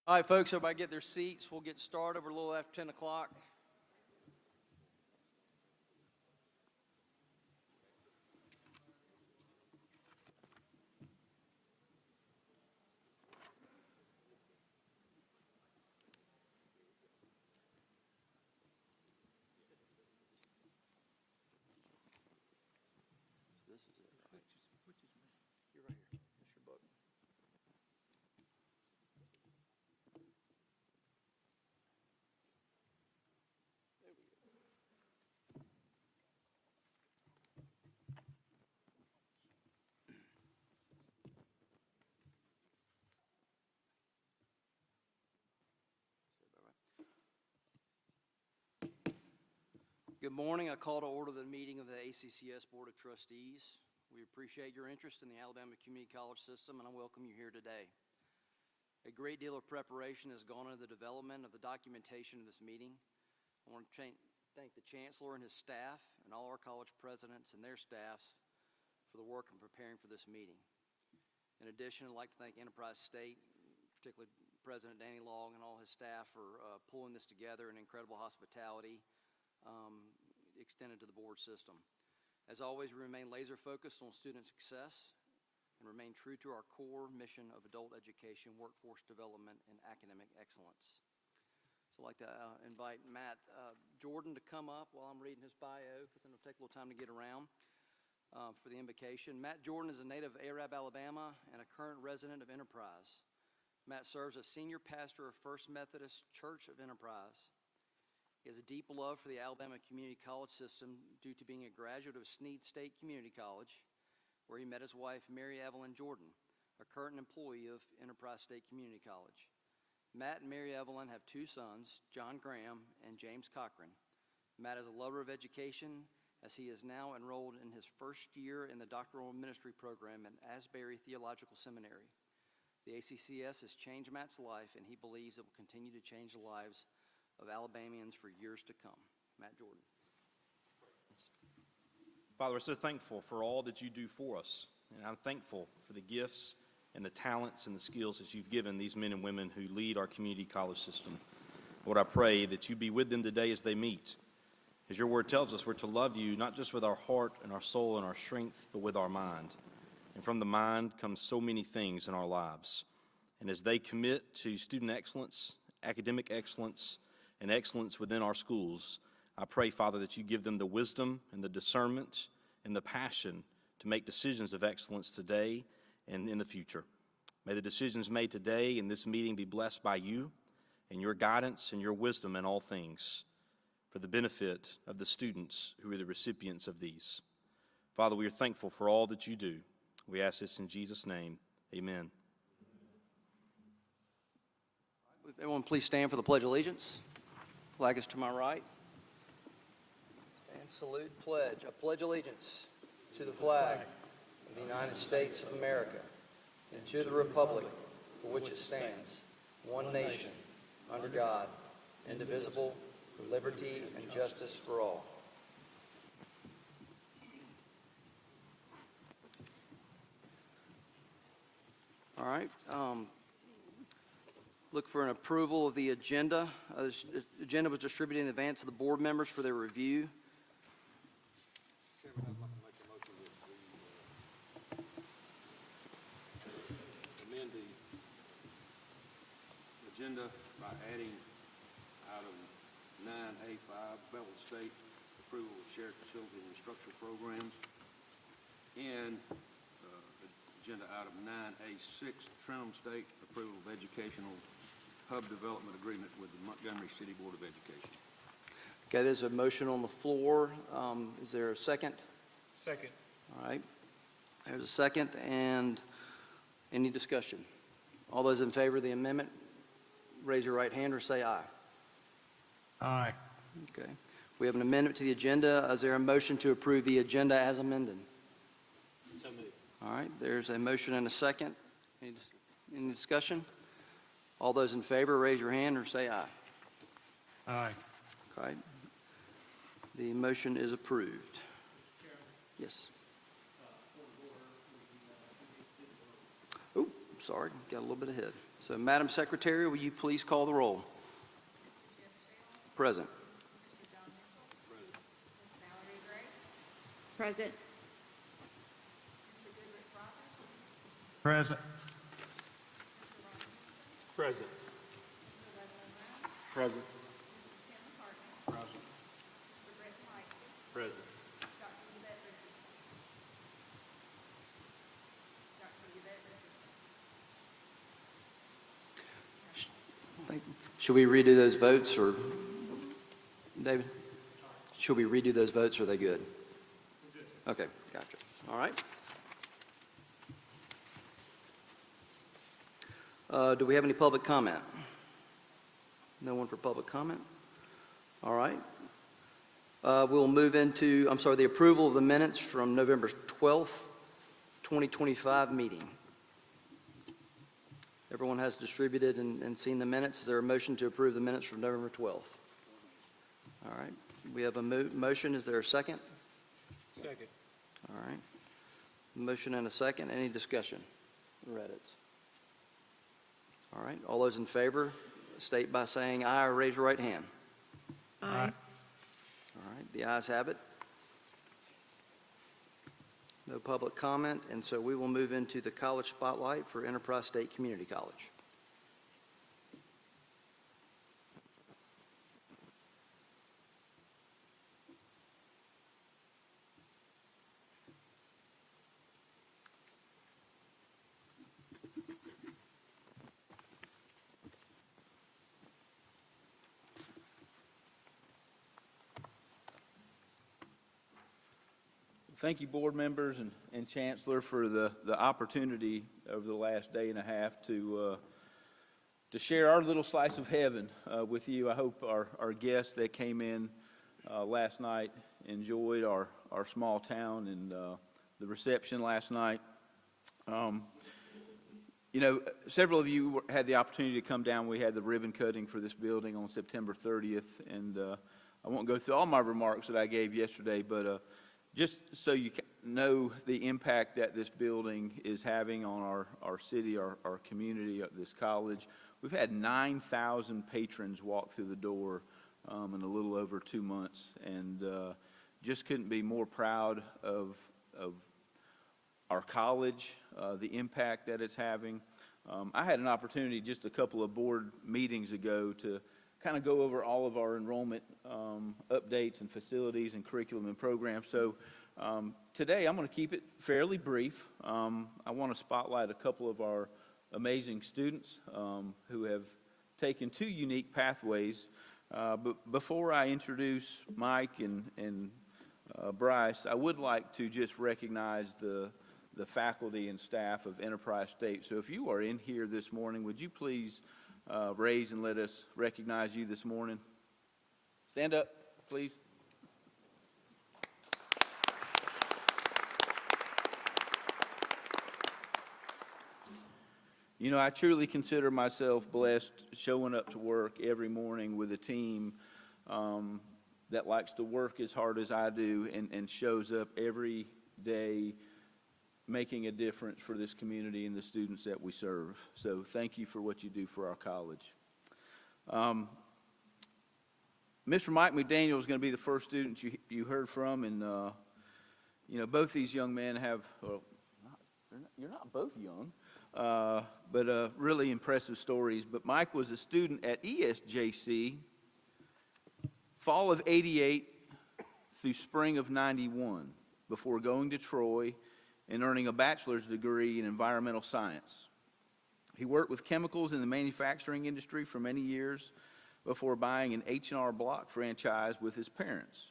All right, folks, everybody get their seats. We'll get started. We're a little after 10 o'clock. This is it, right? You're right here. That's your book. There we go. Good morning. I call to order the meeting of the ACCS Board of Trustees. We appreciate your interest in the Alabama Community College system, and I welcome you here today. A great deal of preparation has gone into the development of the documentation of this meeting. I want to thank the Chancellor and his staff and all our college presidents and their staffs for the work in preparing for this meeting. In addition, I'd like to thank Enterprise State, particularly President Danny Long and all his staff for pulling this together, and incredible hospitality extended to the board system. As always, we remain laser focused on student success and remain true to our core mission of adult education, workforce development, and academic excellence. So I'd like to invite Matt Jordan to come up while I'm reading his bio, because it'll take a little time to get around for the invocation. Matt Jordan is a native of Arab, Alabama, and a current resident of Enterprise. Matt serves as senior pastor of First Methodist Church of Enterprise. He has a deep love for the Alabama Community College system due to being a graduate of Snead State Community College, where he met his wife, Mary Evelyn Jordan, a current employee of Enterprise State Community College. Matt and Mary Evelyn have two sons, John Graham and James Cochran. Matt is a lover of education, as he is now enrolled in his first year in the doctoral ministry program at Asbury Theological Seminary. The ACCS has changed Matt's life, and he believes it will continue to change the lives of Alabamians for years to come. Matt Jordan. Father, we're so thankful for all that you do for us, and I'm thankful for the gifts and the talents and the skills that you've given these men and women who lead our community college system. Lord, I pray that you be with them today as they meet. As your word tells us, we're to love you not just with our heart and our soul and our strength, but with our mind. And from the mind comes so many things in our lives. And as they commit to student excellence, academic excellence, and excellence within our schools, I pray, Father, that you give them the wisdom and the discernment and the passion to make decisions of excellence today and in the future. May the decisions made today in this meeting be blessed by you and your guidance and your wisdom in all things for the benefit of the students who are the recipients of these. Father, we are thankful for all that you do. We ask this in Jesus' name. Amen. Everyone please stand for the Pledge of Allegiance. Flag is to my right. Stand, salute, pledge. I pledge allegiance to the flag of the United States of America and to the republic for which it stands, one nation, under God, indivisible, with liberty and justice for all. All right. Look for an approval of the agenda. The agenda was distributed in advance to the board members for their review. Chairman, I'd like to make a motion that we amend the agenda by adding item 9A5, Bevel State, approval of shared facility and instructional programs, and agenda item 9A6, Trenholm State, approval of educational hub development agreement with the Montgomery City Board of Education. Okay, there's a motion on the floor. Is there a second? Second. All right. There's a second, and any discussion? All those in favor of the amendment, raise your right hand or say aye. Aye. Okay. We have an amendment to the agenda. Is there a motion to approve the agenda as amended? So moved. All right. There's a motion and a second. Any discussion? All those in favor, raise your hand or say aye. Aye. Okay. The motion is approved. Yes. sorry, got a little bit ahead. So, Madam Secretary, will you please call the roll? Present. Present. Present. Present. Present. Present. Should we redo those votes, or, David? Should we redo those votes, or are they good? Okay, gotcha. All right. Do we have any public comment? No one for public comment? All right. We'll move into, the approval of the minutes from November 12th, 2025 meeting. Everyone has distributed and seen the minutes. Is there a motion to approve the minutes from November 12th? All right. We have a motion. Is there a second? Second. All right. Motion and a second. Any discussion? Reddits. All right. All those in favor, state by saying aye or raise your right hand. Aye. All right. The ayes have it. No public comment, and so we will move into the college spotlight for Enterprise State Community College. Thank you, board members and Chancellor, for the opportunity over the last day and a half to share our little slice of heaven with you. I hope our guests that came in last night enjoyed our small town and the reception last night. You know, several of you had the opportunity to come down. We had the ribbon cutting for this building on September 30th, and I won't go through all my remarks that I gave yesterday, but just so you know the impact that this building is having on our city, our community, this college. We've had 9,000 patrons walk through the door in a little over 2 months, and just couldn't be more proud of our college, the impact that it's having. I had an opportunity just a couple of board meetings ago to kind of go over all of our enrollment updates and facilities and curriculum and programs. So today I'm going to keep it fairly brief. I want to spotlight a couple of our amazing students who have taken two unique pathways. But before I introduce Mike and Bryce, I would like to just recognize the faculty and staff of Enterprise State. So if you are in here this morning, would you please raise and let us recognize you this morning? Stand up, please. You know, I truly consider myself blessed showing up to work every morning with a team that likes to work as hard as I do and shows up every day making a difference for this community and the students that we serve. So thank you for what you do for our college. Mr. Mike McDaniel is going to be the first student you heard from, and you know, both these young men have, well, you're not both young, but really impressive stories. But Mike was a student at ESJC, fall of '88 through spring of '91, before going to Troy and earning a bachelor's degree in environmental science. He worked with chemicals in the manufacturing industry for many years before buying an H&R Block franchise with his parents.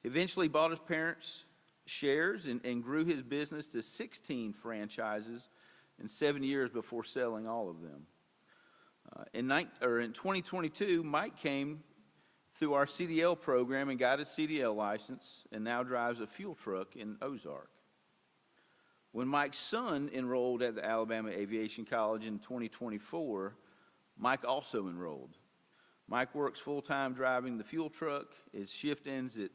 He eventually bought his parents' shares and grew his business to 16 franchises in 7 years before selling all of them. In 2022, Mike came through our CDL program and got his CDL license and now drives a fuel truck in Ozark. When Mike's son enrolled at the Alabama Aviation College in 2024, Mike also enrolled. Mike works full-time driving the fuel truck. His shift ends at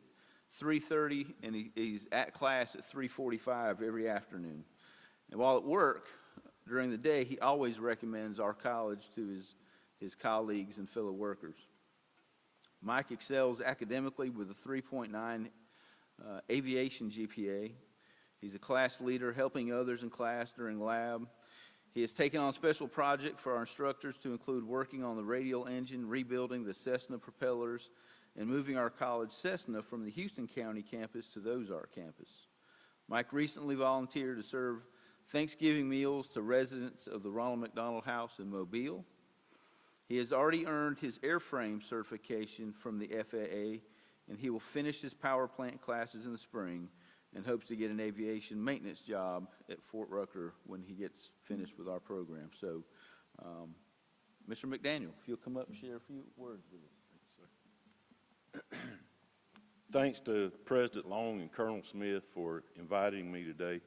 3:30, and he's at class at 3:45 every afternoon. And while at work, during the day, he always recommends our college to his colleagues and fellow workers. Mike excels academically with a 3.9 aviation GPA. He's a class leader, helping others in class during lab. He has taken on special projects for our instructors to include working on the radial engine, rebuilding the Cessna propellers, and moving our college Cessna from the Houston County campus to the Ozark campus. Mike recently volunteered to serve Thanksgiving meals to residents of the Ronald McDonald House in Mobile. He has already earned his airframe certification from the FAA, and he will finish his power plant classes in the spring and hopes to get an aviation maintenance job at Fort Rucker when he gets finished with our program. So, Mr. McDaniel, if you'll come up and share a few words with us. Thanks to President Long and Colonel Smith for inviting me today.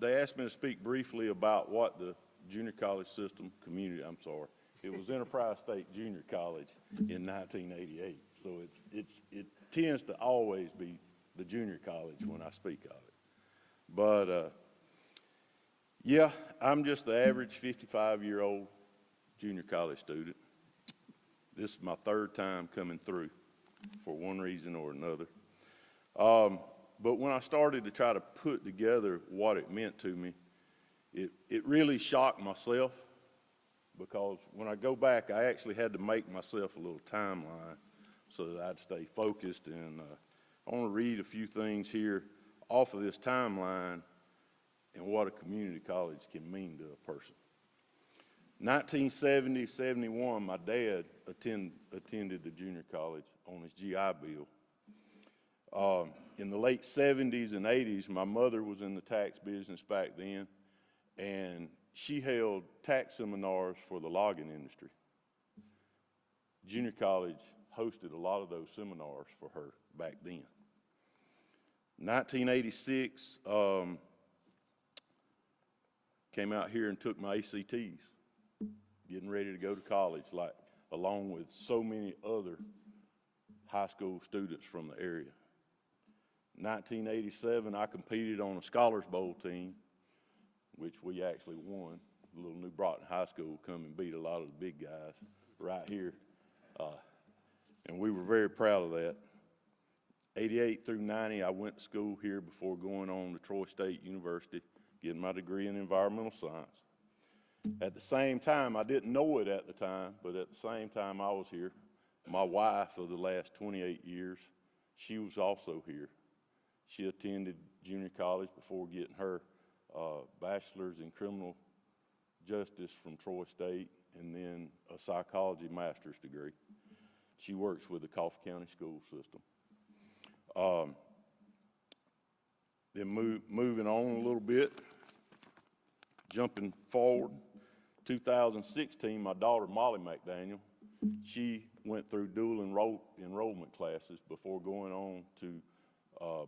They asked me to speak briefly about what the junior college system it was Enterprise State Junior College in 1988. So it tends to always be the junior college when I speak of it. But yeah, I'm just the average 55-year-old junior college student. This is my third time coming through for one reason or another. But when I started to try to put together what it meant to me, it really shocked myself, because when I go back, I actually had to make myself a little timeline so that I'd stay focused. And I want to read a few things here off of this timeline and what a community college can mean to a person. 1970-71, my dad attended the junior college on his GI Bill. In the late 70s and 80s, my mother was in the tax business back then, and she held tax seminars for the logging industry. Junior college hosted a lot of those seminars for her back then. 1986, came out here and took my ACTs, getting ready to go to college, along with so many other high school students from the area. 1987, I competed on a Scholars Bowl team, which we actually won. Little New Broughton High School come and beat a lot of the big guys right here. And we were very proud of that. 88 through 90, I went to school here before going on to Troy State University, getting my degree in environmental science. At the same time, I didn't know it at the time, but at the same time I was here, my wife of the last 28 years, she was also here. She attended junior college before getting her bachelor's in criminal justice from Troy State, and then a psychology master's degree. She works with the Coffee County school system. Then moving on a little bit, jumping forward, 2016, my daughter Molly McDaniel, she went through dual enrollment classes before going on to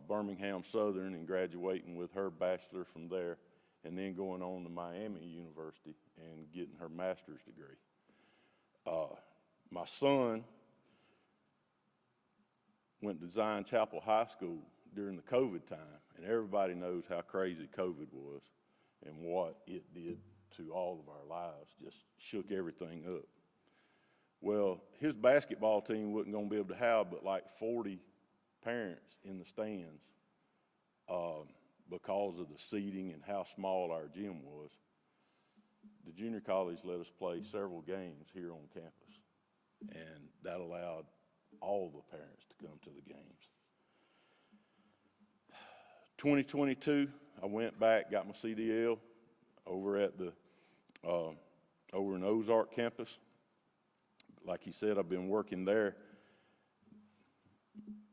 Birmingham Southern and graduating with her bachelor from there, and then going on to Miami University and getting her master's degree. My son went to Zion Chapel High School during the COVID time, and everybody knows how crazy COVID was and what it did to all of our lives, just shook everything up. Well, his basketball team wasn't going to be able to have but like 40 parents in the stands because of the seating and how small our gym was. The junior college let us play several games here on campus, and that allowed all the parents to come to the games. 2022, I went back, got my CDL over at the over in Ozark campus. Like he said, I've been working there.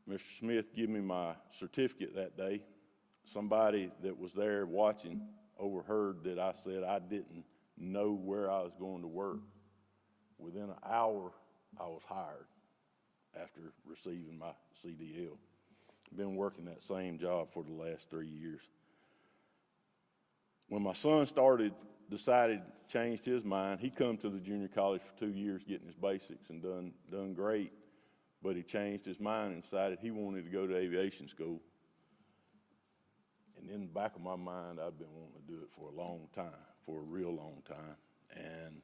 Mr. Smith gave me my certificate that day. Somebody that was there watching overheard that I said I didn't know where I was going to work. Within an hour, I was hired after receiving my CDL. I've been working that same job for the last 3 years. When my son changed his mind, he come to the junior college for 2 years getting his basics and done great, but he changed his mind and decided he wanted to go to aviation school. And in the back of my mind, I'd been wanting to do it for a long time, for a real long time. And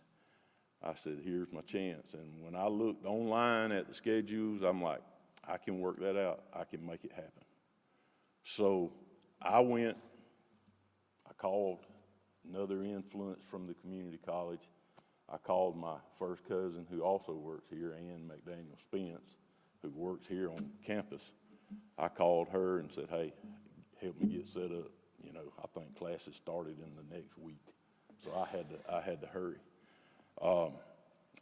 I said, here's my chance. And when I looked online at the schedules, I'm like, I can work that out. I can make it happen. So I went, I called another influence from the community college. I called my first cousin, who also works here, Ann McDaniel Spence, who works here on campus. I called her and said, hey, help me get set up. You know, I think classes started in the next week. So I had to hurry.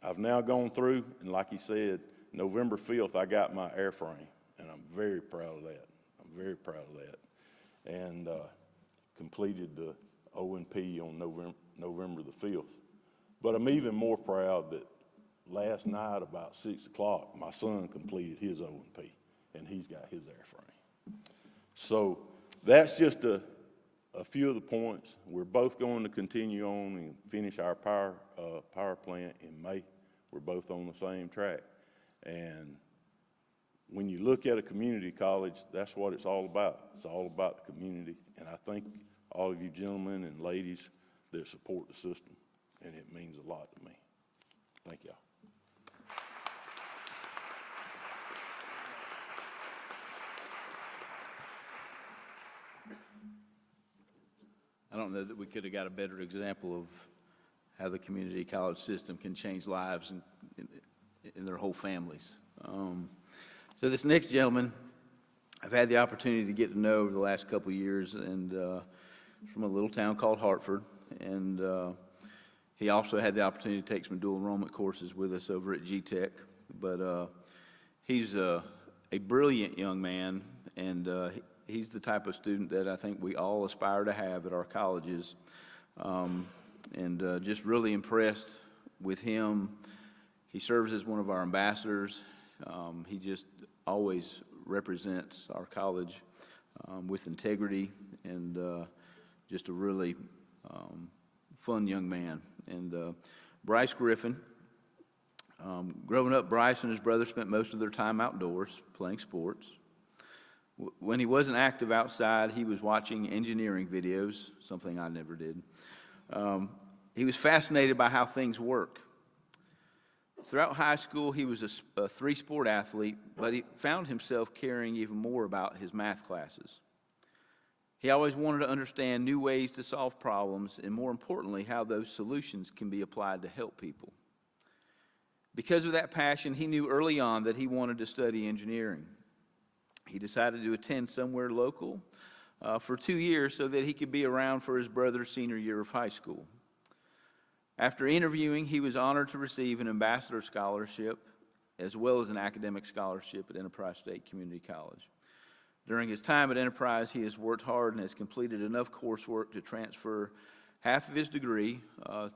I've now gone through, and like he said, November 5th, I got my airframe, and I'm very proud of that. I'm very proud of that. And completed the O&P on November the 5th. But I'm even more proud that last night about 6 o'clock, my son completed his O&P, and he's got his airframe. So that's just a few of the points. We're both going to continue on and finish our power plant in May. We're both on the same track. And when you look at a community college, that's what it's all about. It's all about the community. And I thank all of you gentlemen and ladies that support the system, and it means a lot to me. Thank y'all. I don't know that we could have got a better example of how the community college system can change lives in their whole families. So this next gentleman, I've had the opportunity to get to know over the last couple of years, and from a little town called Hartford, and he also had the opportunity to take some dual enrollment courses with us over at GTech. But he's a brilliant young man, and he's the type of student that I think we all aspire to have at our colleges, and just really impressed with him. He serves as one of our ambassadors. He just always represents our college with integrity, and just a really fun young man. And Bryce Griffin, growing up, Bryce and his brother spent most of their time outdoors playing sports. When he wasn't active outside, he was watching engineering videos, something I never did. He was fascinated by how things work. Throughout high school, he was a three-sport athlete, but he found himself caring even more about his math classes. He always wanted to understand new ways to solve problems, and more importantly, how those solutions can be applied to help people. Because of that passion, he knew early on that he wanted to study engineering. He decided to attend somewhere local for 2 years so that he could be around for his brother's senior year of high school. After interviewing, he was honored to receive an ambassador scholarship as well as an academic scholarship at Enterprise State Community College. During his time at Enterprise, he has worked hard and has completed enough coursework to transfer half of his degree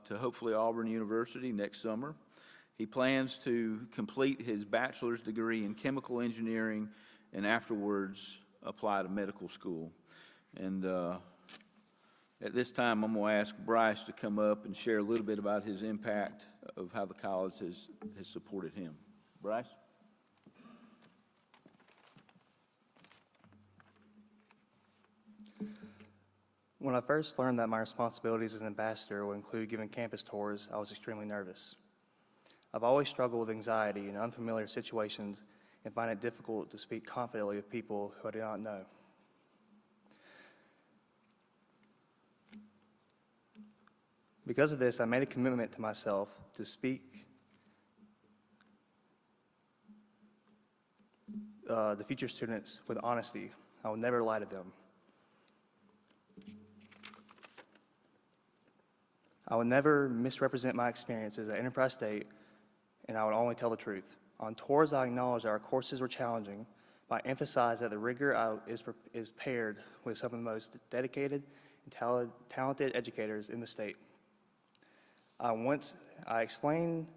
to hopefully Auburn University next summer. He plans to complete his bachelor's degree in chemical engineering and afterwards apply to medical school. And at this time, I'm going to ask Bryce to come up and share a little bit about his impact of how the college has supported him. Bryce? When I first learned that my responsibilities as an ambassador would include giving campus tours, I was extremely nervous. I've always struggled with anxiety in unfamiliar situations and find it difficult to speak confidently with people who I do not know. Because of this, I made a commitment to myself to speak the future students with honesty. I will never lie to them. I would never misrepresent my experiences at Enterprise State, and I would only tell the truth. On tours, I acknowledged that our courses were challenging, but I emphasized that the rigor is paired with some of the most dedicated and talented educators in the state. I explained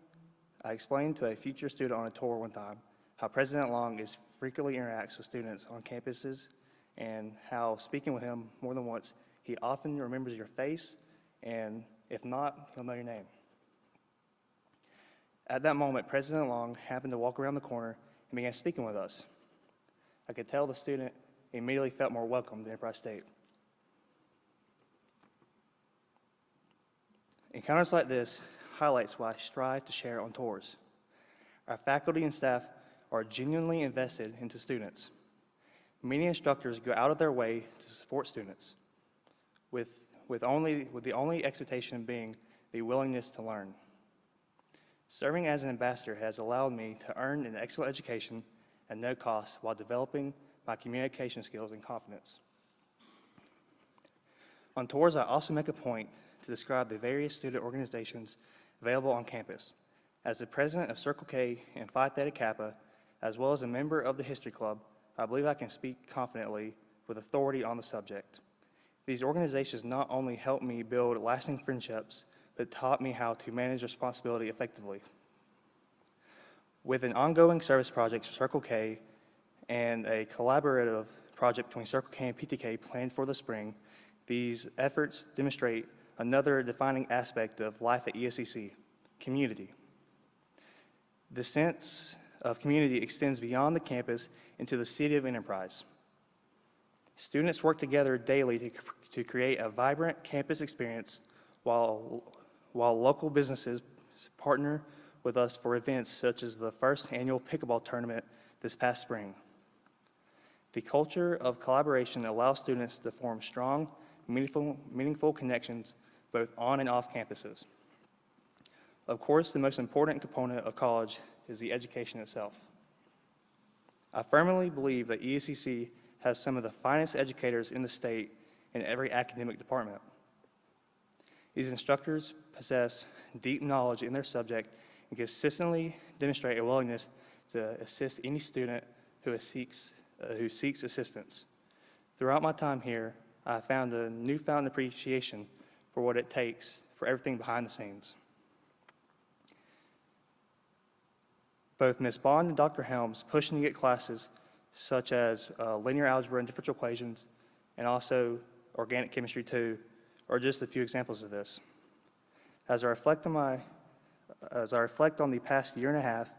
to a future student on a tour one time how President Long frequently interacts with students on campuses, and how, speaking with him more than once, he often remembers your face, and if not, he'll know your name. At that moment, President Long happened to walk around the corner and began speaking with us. I could tell the student immediately felt more welcome at Enterprise State. Encounters like this highlights why I strive to share on tours. Our faculty and staff are genuinely invested into students. Many instructors go out of their way to support students, with the only expectation being the willingness to learn. Serving as an ambassador has allowed me to earn an excellent education at no cost while developing my communication skills and confidence. On tours, I also make a point to describe the various student organizations available on campus. As the president of Circle K and Phi Theta Kappa, as well as a member of the History Club, I believe I can speak confidently with authority on the subject. These organizations not only helped me build lasting friendships, but taught me how to manage responsibility effectively. With an ongoing service project for Circle K and a collaborative project between Circle K and PTK planned for the spring, these efforts demonstrate another defining aspect of life at ESCC, community. The sense of community extends beyond the campus into the city of Enterprise. Students work together daily to create a vibrant campus experience while local businesses partner with us for events such as the first annual pickleball tournament this past spring. The culture of collaboration allows students to form strong, meaningful connections both on and off campuses. Of course, the most important component of college is the education itself. I firmly believe that ESCC has some of the finest educators in the state in every academic department. These instructors possess deep knowledge in their subject and consistently demonstrate a willingness to assist any student who seeks assistance. Throughout my time here, I found a newfound appreciation for what it takes for everything behind the scenes. Both Ms. Bond and Dr. Helms push me to get classes such as linear algebra and differential equations, and also organic chemistry 2, are just a few examples of this. As I reflect on the past year and a half,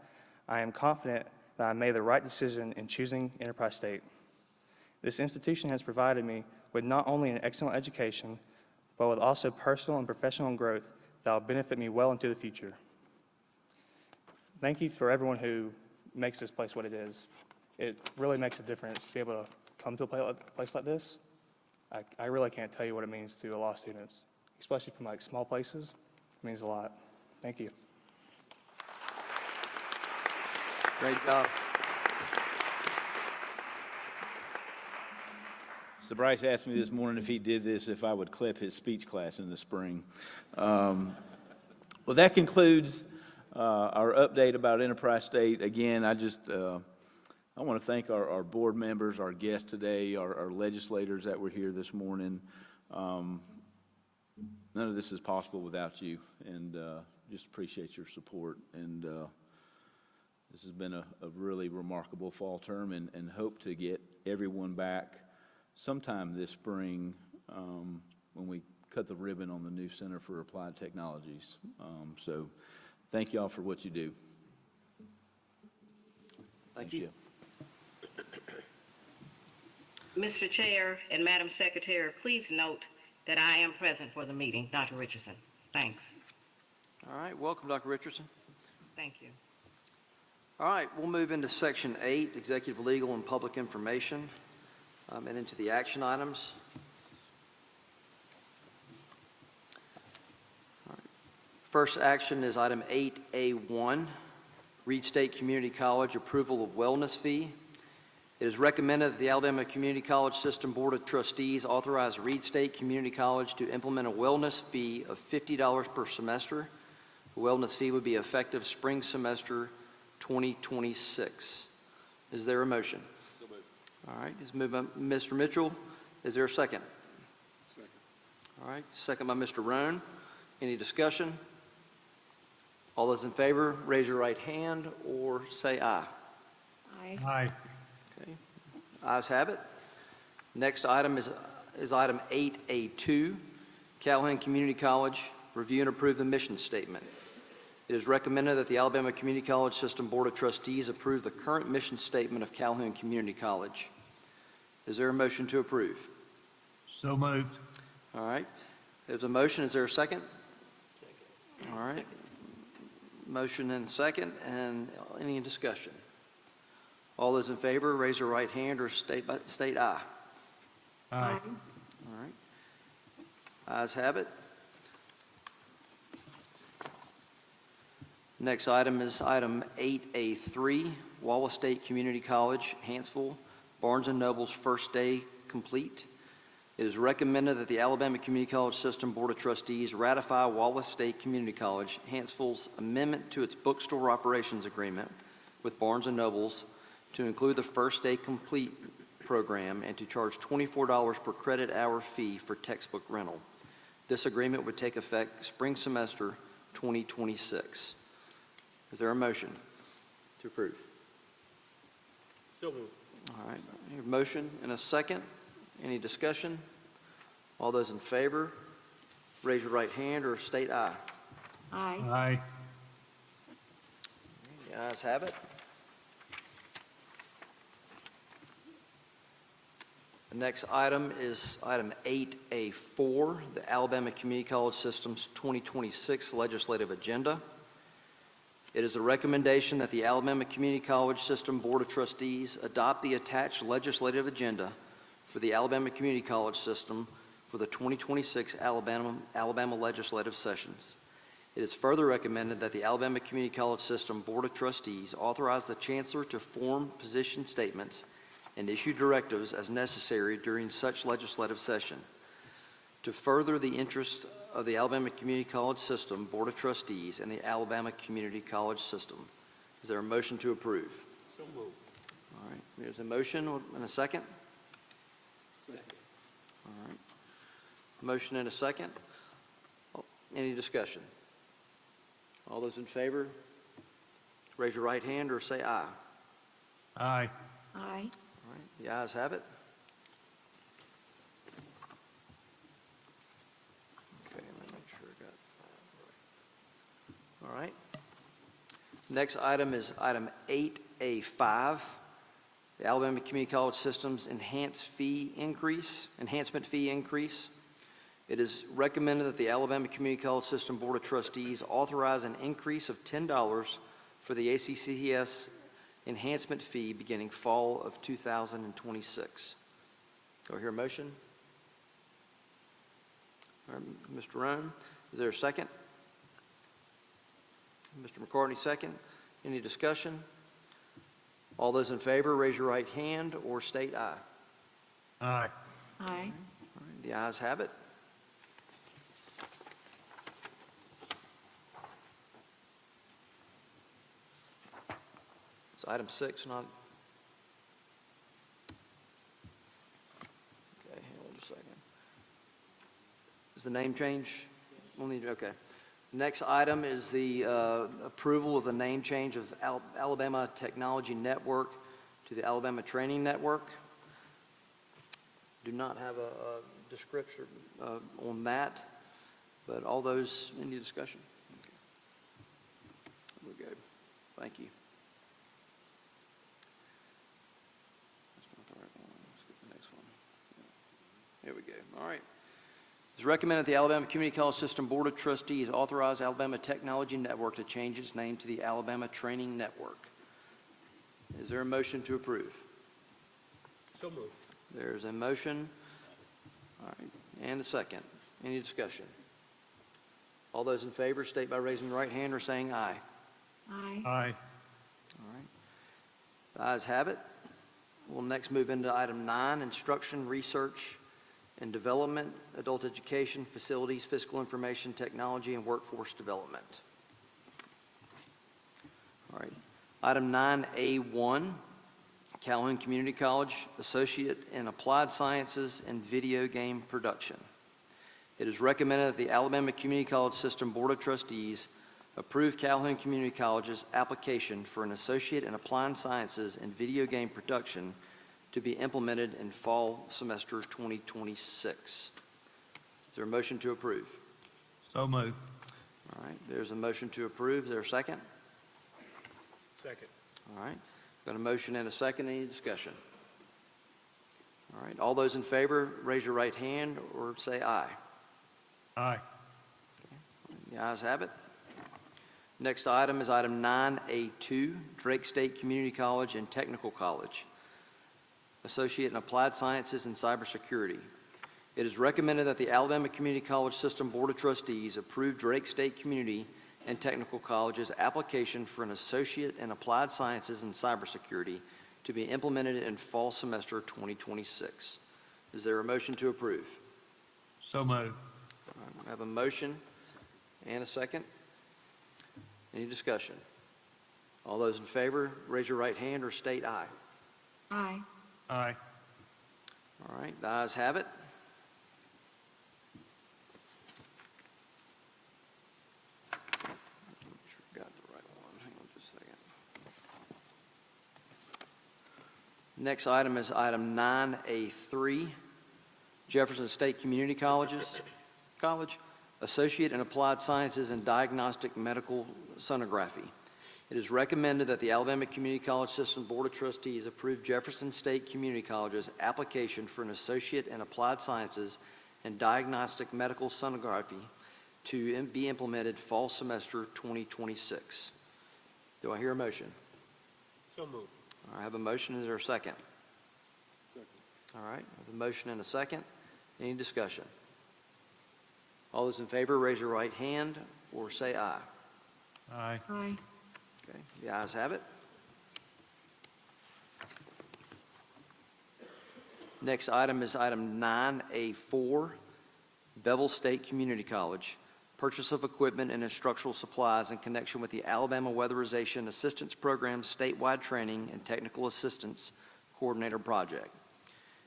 I am confident that I made the right decision in choosing Enterprise State. This institution has provided me with not only an excellent education, but with also personal and professional growth that will benefit me well into the future. Thank you for everyone who makes this place what it is. It really makes a difference to be able to come to a place like this. I really can't tell you what it means to a lot of students, especially from like small places. It means a lot. Thank you. Great job. So Bryce asked me this morning if he did this, if I would clip his speech class in the spring. Well, that concludes our update about Enterprise State. Again, I want to thank our board members, our guests today, our legislators that were here this morning. None of this is possible without you, and just appreciate your support. And this has been a really remarkable fall term, and hope to get everyone back sometime this spring when we cut the ribbon on the new Center for Applied Technologies. So thank you all for what you do. Thank you. Mr. Chair and Madam Secretary, please note that I am present for the meeting. Dr. Richardson, thanks. All right, welcome, Dr. Richardson. Thank you. All right, we'll move into Section 8, Executive Legal and Public Information, and into the action items. All right. First action is item 8A1, Reed State Community College Approval of Wellness Fee. It is recommended that the Alabama Community College System Board of Trustees authorize Reed State Community College to implement a wellness fee of $50 per semester. The wellness fee would be effective spring semester 2026. Is there a motion? All right, it's moved by Mr. Mitchell. Is there a second? Second. All right, second by Mr. Roan. Any discussion? All those in favor, raise your right hand or say aye. Aye. Aye. Okay, ayes have it. Next item is item 8A2, Calhoun Community College, review and approve the mission statement. It is recommended that the Alabama Community College System Board of Trustees approve the current mission statement of Calhoun Community College. Is there a motion to approve? So moved. All right, there's a motion. Is there a second? Second. All right. Motion and second, and any discussion? All those in favor, raise your right hand or state aye. Aye. All right. Ayes have it. Next item is item 8A3, Wallace State Community College, Hanceville, Barnes & Noble's first day complete. It is recommended that the Alabama Community College System Board of Trustees ratify Wallace State Community College, Hanceville's amendment to its bookstore operations agreement with Barnes & Noble's to include the first day complete program and to charge $24 per credit hour fee for textbook rental. This agreement would take effect spring semester 2026. Is there a motion to approve? So moved. All right, we have a motion and a second. Any discussion? All those in favor, raise your right hand or state aye. Aye. The ayes have it. The next item is item 8A4, the Alabama Community College System's 2026 legislative agenda. It is the recommendation that the Alabama Community College System Board of Trustees adopt the attached legislative agenda for the Alabama Community College System for the 2026 Alabama legislative sessions. It is further recommended that the Alabama Community College System Board of Trustees authorize the Chancellor to form position statements and issue directives as necessary during such legislative session. To further the interest of the Alabama Community College System Board of Trustees and the Alabama Community College System. Is there a motion to approve? So moved. All right, there's a motion and a second. Second. All right. Motion and a second. Any discussion? All those in favor, raise your right hand or say aye. Aye. Aye. All right, the ayes have it. Okay, let me make sure I got 5 right. All right. Next item is item 8A5, the Alabama Community College System's enhancement fee increase. It is recommended that the Alabama Community College System Board of Trustees authorize an increase of $10 for the ACCS enhancement fee beginning fall of 2026. Do I hear a motion? All right, Mr. Roan, is there a second? Mr. McCartney, second. Any discussion? All those in favor, raise your right hand or state aye. Aye. Aye. All right, the ayes have it. It's item 6, not. Okay, hold on a second. Is the name change? We'll need, okay. Next item is the approval of the name change of Alabama Technology Network to the Alabama Training Network. Do not have a description on that, but all those, any discussion? Okay. We're good. Thank you. That's not the right one. Let's get the next one. Here we go. All right. It's recommended the Alabama Community College System Board of Trustees authorize Alabama Technology Network to change its name to the Alabama Training Network. Is there a motion to approve? So moved. There's a motion. All right, and a second. Any discussion? All those in favor state by raising your right hand or saying aye. Aye. Aye. All right. The ayes have it. We'll next move into item 9, instruction, research, and development, adult education, facilities, fiscal information, technology, and workforce development. All right. Item 9A1, Calhoun Community College, Associate in Applied Sciences and Video Game Production. It is recommended that the Alabama Community College System Board of Trustees approve Calhoun Community College's application for an Associate in Applied Sciences and Video Game Production to be implemented in fall semester 2026. Is there a motion to approve? So moved. All right, there's a motion to approve. Is there a second? Second. All right, got a motion and a second. Any discussion? All right, all those in favor, raise your right hand or say aye. Aye. The ayes have it. Next item is item 9A2, Drake State Community College and Technical College, Associate in Applied Sciences and Cybersecurity. It is recommended that the Alabama Community College System Board of Trustees approve Drake State Community and Technical College's application for an Associate in Applied Sciences and Cybersecurity to be implemented in fall semester 2026. Is there a motion to approve? So moved. I have a motion and a second. Any discussion? All those in favor, raise your right hand or state aye. Aye. Aye. All right, the ayes have it. Got the right one. Hang on just a second. Next item is item 9A3, Jefferson State Community College, Associate in Applied Sciences and Diagnostic Medical Sonography. It is recommended that the Alabama Community College System Board of Trustees approve Jefferson State Community College's application for an Associate in Applied Sciences and Diagnostic Medical Sonography to be implemented fall semester 2026. Do I hear a motion? So moved. I have a motion. Is there a second? Second. All right, I have a motion and a second. Any discussion? All those in favor, raise your right hand or say aye. Aye. Aye. Okay, the ayes have it. Next item is item 9A4, Bevel State Community College, purchase of equipment and instructional supplies in connection with the Alabama Weatherization Assistance Program statewide training and technical assistance coordinator project.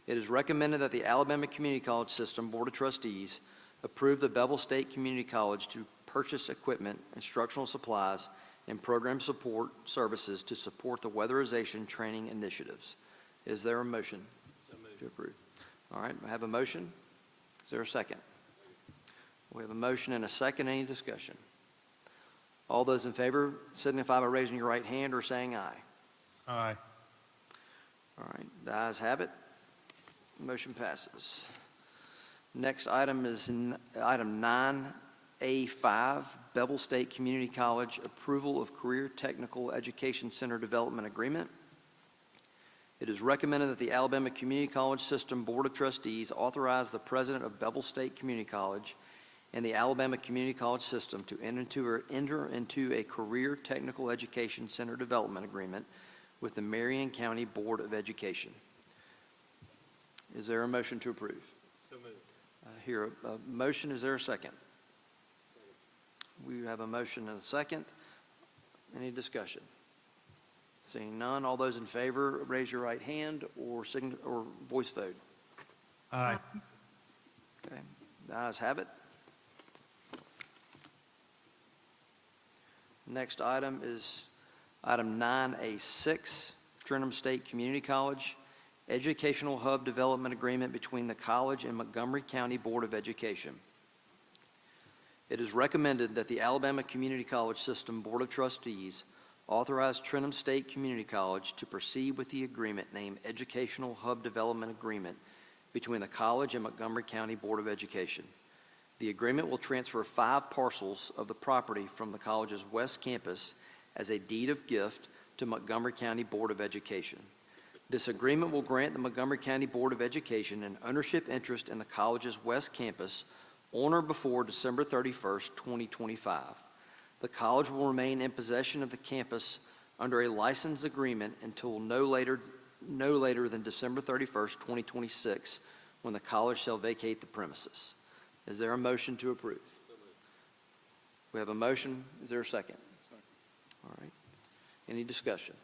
It is recommended that the Alabama Community College System Board of Trustees approve the Bevel State Community College to purchase equipment, instructional supplies, and program support services to support the weatherization training initiatives. Is there a motion to approve? All right, I have a motion. Is there a second? We have a motion and a second. Any discussion? All those in favor signify by raising your right hand or saying aye. Aye. All right, the ayes have it. Motion passes. Next item is item 9A5, Bevel State Community College, approval of Career Technical Education Center Development Agreement. It is recommended that the Alabama Community College System Board of Trustees authorize the president of Bevel State Community College and the Alabama Community College System to enter into a Career Technical Education Center Development Agreement with the Marion County Board of Education. Is there a motion to approve? So moved. I hear a motion. Is there a second? We have a motion and a second. Any discussion? Seeing none, all those in favor, raise your right hand or voice vote. Aye. Okay, the ayes have it. Next item is item 9A6, Trenton State Community College, Educational Hub Development Agreement between the college and Montgomery County Board of Education. It is recommended that the Alabama Community College System Board of Trustees authorize Trenton State Community College to proceed with the agreement named Educational Hub Development Agreement between the college and Montgomery County Board of Education. The agreement will transfer 5 parcels of the property from the college's west campus as a deed of gift to Montgomery County Board of Education. This agreement will grant the Montgomery County Board of Education an ownership interest in the college's west campus on or before December 31st, 2025. The college will remain in possession of the campus under a license agreement until no later than December 31st, 2026, when the college shall vacate the premises. Is there a motion to approve? We have a motion. Is there a second? Second. All right. Any discussion?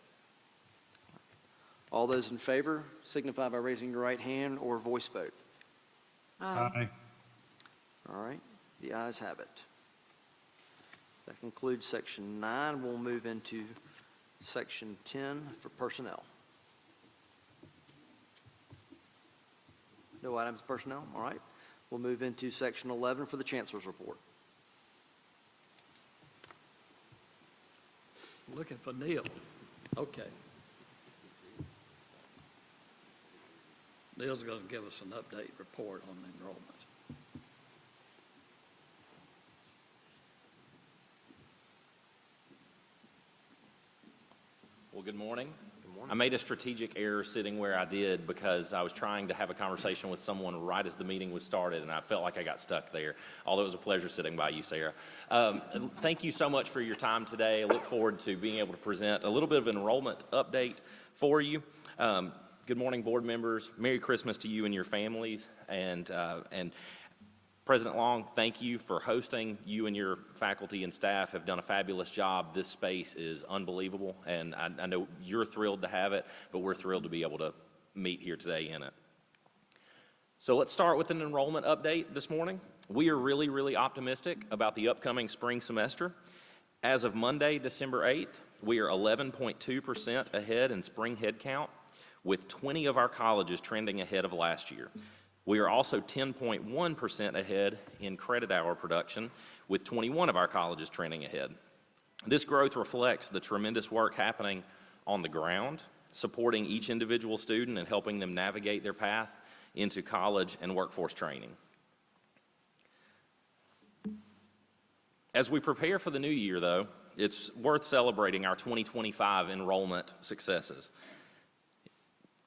All those in favor signify by raising your right hand or voice vote. Aye. All right, the ayes have it. That concludes section 9. We'll move into section 10 for personnel. No items of personnel? All right. We'll move into section 11 for the chancellor's report. Looking for Neil. Okay. Neil's going to give us an update report on enrollment. Well, good morning. I made a strategic error sitting where I did because I was trying to have a conversation with someone right as the meeting was started, and I felt like I got stuck there, although it was a pleasure sitting by you, Sarah. Thank you so much for your time today. I look forward to being able to present a little bit of an enrollment update for you. Good morning, board members. Merry Christmas to you and your families, and President Long, thank you for hosting. You and your faculty and staff have done a fabulous job. This space is unbelievable, and I know you're thrilled to have it, but we're thrilled to be able to meet here today in it. So let's start with an enrollment update this morning. We are really optimistic about the upcoming spring semester. As of Monday, December 8th, we are 11.2% ahead in spring headcount, with 20 of our colleges trending ahead of last year. We are also 10.1% ahead in credit hour production, with 21 of our colleges trending ahead. This growth reflects the tremendous work happening on the ground, supporting each individual student and helping them navigate their path into college and workforce training. As we prepare for the new year, though, it's worth celebrating our 2025 enrollment successes.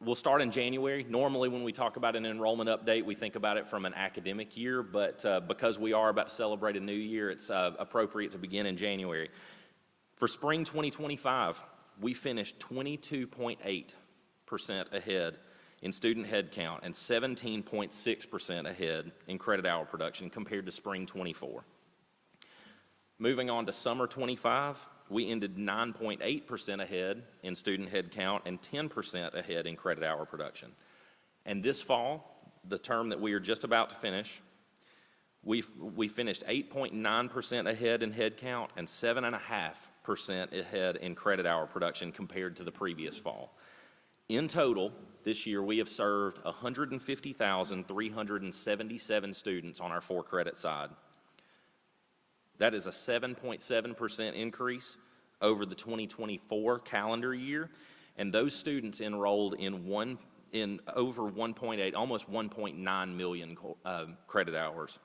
We'll start in January. Normally, when we talk about an enrollment update, we think about it from an academic year, but because we are about to celebrate a new year, it's appropriate to begin in January. For spring 2025, we finished 22.8% ahead in student headcount and 17.6% ahead in credit hour production compared to spring 24. Moving on to summer 25, we ended 9.8% ahead in student headcount and 10% ahead in credit hour production. And this fall, the term that we are just about to finish, we finished 8.9% ahead in headcount and 7.5% ahead in credit hour production compared to the previous fall. In total, this year we have served 150,377 students on our for-credit side. That is a 7.7% increase over the 2024 calendar year, and those students enrolled in over 1.8, almost 1.9 million credit hours,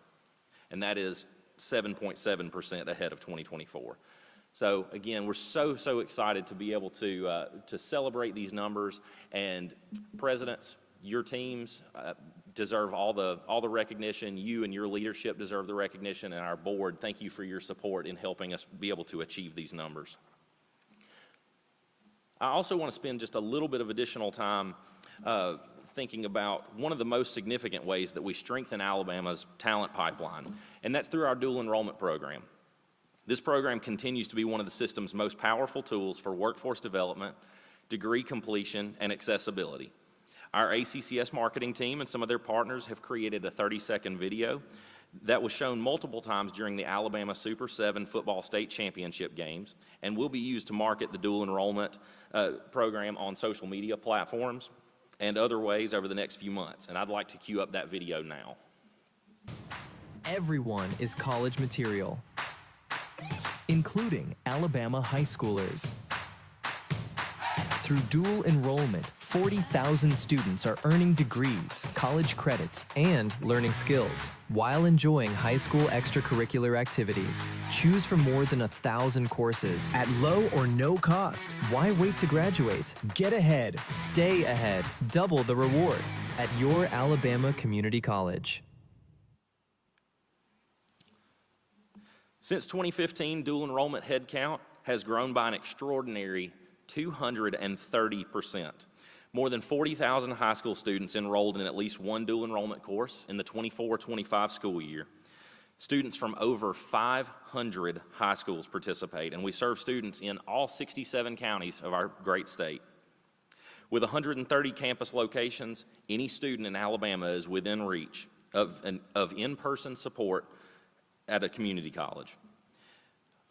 and that is 7.7% ahead of 2024. So again, we're so excited to be able to celebrate these numbers, and presidents, your teams deserve all the recognition. You and your leadership deserve the recognition, and our board, thank you for your support in helping us be able to achieve these numbers. I also want to spend just a little bit of additional time thinking about one of the most significant ways that we strengthen Alabama's talent pipeline, and that's through our dual enrollment program. This program continues to be one of the system's most powerful tools for workforce development, degree completion, and accessibility. Our ACCS marketing team and some of their partners have created a 30-second video that was shown multiple times during the Alabama Super 7 football state championship games and will be used to market the dual enrollment program on social media platforms and other ways over the next few months. And I'd like to cue up that video now. Everyone is college material, including Alabama high schoolers. Through dual enrollment, 40,000 students are earning degrees, college credits, and learning skills while enjoying high school extracurricular activities. Choose from more than 1,000 courses at low or no cost. Why wait to graduate? Get ahead, stay ahead, double the reward at your Alabama Community College. Since 2015, dual enrollment headcount has grown by an extraordinary 230%. More than 40,000 high school students enrolled in at least one dual enrollment course in the 24-25 school year. Students from over 500 high schools participate, and we serve students in all 67 counties of our great state. With 130 campus locations, any student in Alabama is within reach of in-person support at a community college.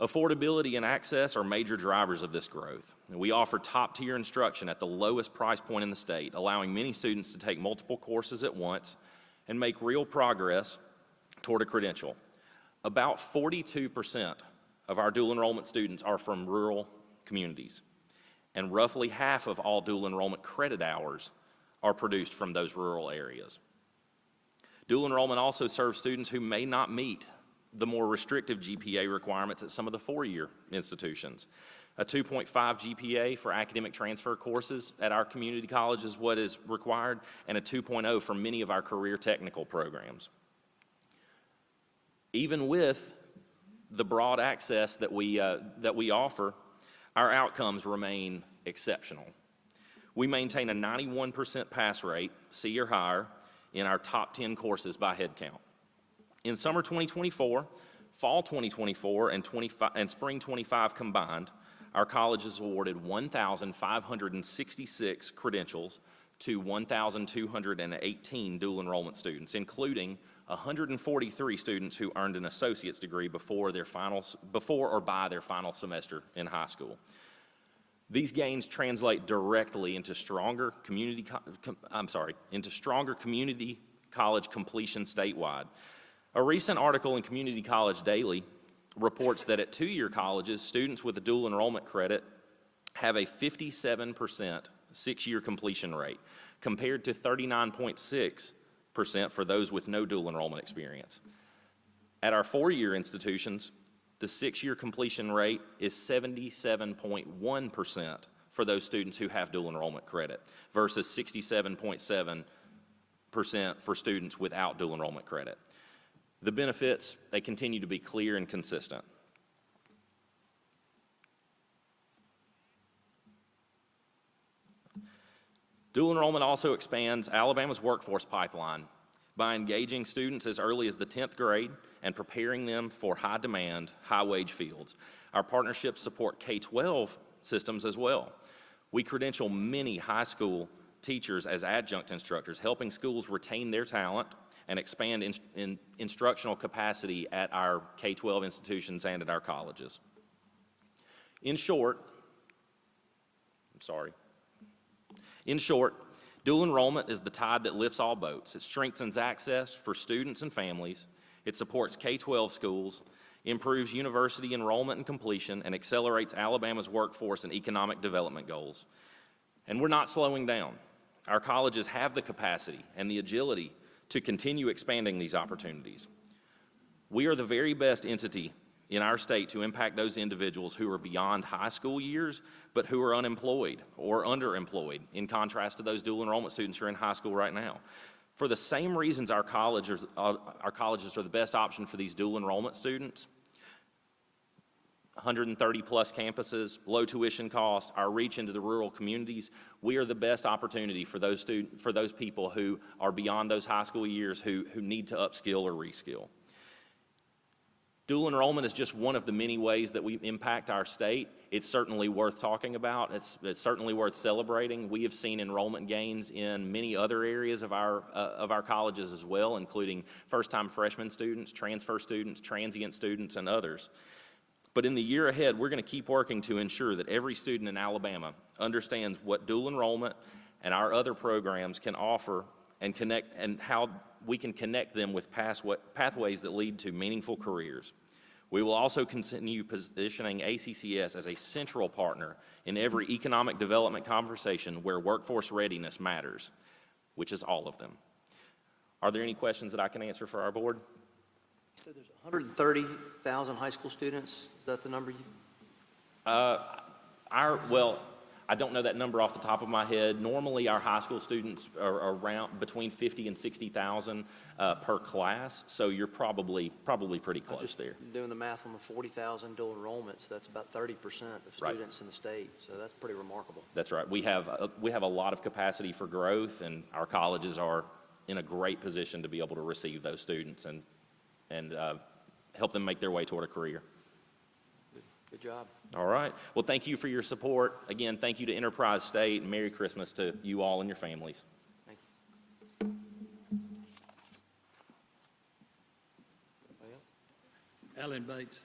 Affordability and access are major drivers of this growth. And we offer top-tier instruction at the lowest price point in the state, allowing many students to take multiple courses at once and make real progress toward a credential. About 42% of our dual enrollment students are from rural communities, and roughly half of all dual enrollment credit hours are produced from those rural areas. Dual enrollment also serves students who may not meet the more restrictive GPA requirements at some of the four-year institutions. A 2.5 GPA for academic transfer courses at our community college is what is required, and a 2.0 for many of our career technical programs. Even with the broad access that we offer, our outcomes remain exceptional. We maintain a 91% pass rate, C or higher, in our top 10 courses by head count. In summer 2024, fall 2024, and spring 25 combined, our colleges awarded 1,566 credentials to 1,218 dual enrollment students, including 143 students who earned an associate's degree before or by their final semester in high school. These gains translate directly into stronger community college completion statewide. A recent article in Community College Daily reports that at two-year colleges, students with a dual enrollment credit have a 57% six-year completion rate, compared to 39.6% for those with no dual enrollment experience. At our four-year institutions, the six-year completion rate is 77.1% for those students who have dual enrollment credit versus 67.7% for students without dual enrollment credit. The benefits, they continue to be clear and consistent. Dual enrollment also expands Alabama's workforce pipeline by engaging students as early as the 10th grade and preparing them for high-demand, high-wage fields. Our partnerships support K-12 systems as well. We credential many high school teachers as adjunct instructors, helping schools retain their talent and expand in instructional capacity at our K-12 institutions and at our colleges. In short, dual enrollment is the tide that lifts all boats. It strengthens access for students and families. It supports K-12 schools, improves university enrollment and completion, and accelerates Alabama's workforce and economic development goals. And we're not slowing down. Our colleges have the capacity and the agility to continue expanding these opportunities. We are the very best entity in our state to impact those individuals who are beyond high school years, but who are unemployed or underemployed, in contrast to those dual enrollment students who are in high school right now. For the same reasons our colleges are the best option for these dual enrollment students, 130 plus campuses, low tuition cost, our reach into the rural communities, we are the best opportunity for those people who are beyond those high school years who need to upskill or reskill. Dual enrollment is just one of the many ways that we impact our state. It's certainly worth talking about. It's certainly worth celebrating. We have seen enrollment gains in many other areas of our colleges as well, including first-time freshman students, transfer students, transient students, and others. But in the year ahead, we're going to keep working to ensure that every student in Alabama understands what dual enrollment and our other programs can offer and how we can connect them with pathways that lead to meaningful careers. We will also continue positioning ACCS as a central partner in every economic development conversation where workforce readiness matters, which is all of them. Are there any questions that I can answer for our board? So there's 130,000 high school students. Is that the number? Well, I don't know that number off the top of my head. Normally, our high school students are around between 50 and 60,000 per class, so you're probably pretty close there. Doing the math on the 40,000 dual enrollments, that's about 30% of students in the state, so that's pretty remarkable. That's right. We have a lot of capacity for growth, and our colleges are in a great position to be able to receive those students and help them make their way toward a career. Good job. All right. Well, thank you for your support. Again, thank you to Enterprise State, and Merry Christmas to you all and your families. Thank you. Anybody else? Alan Bates.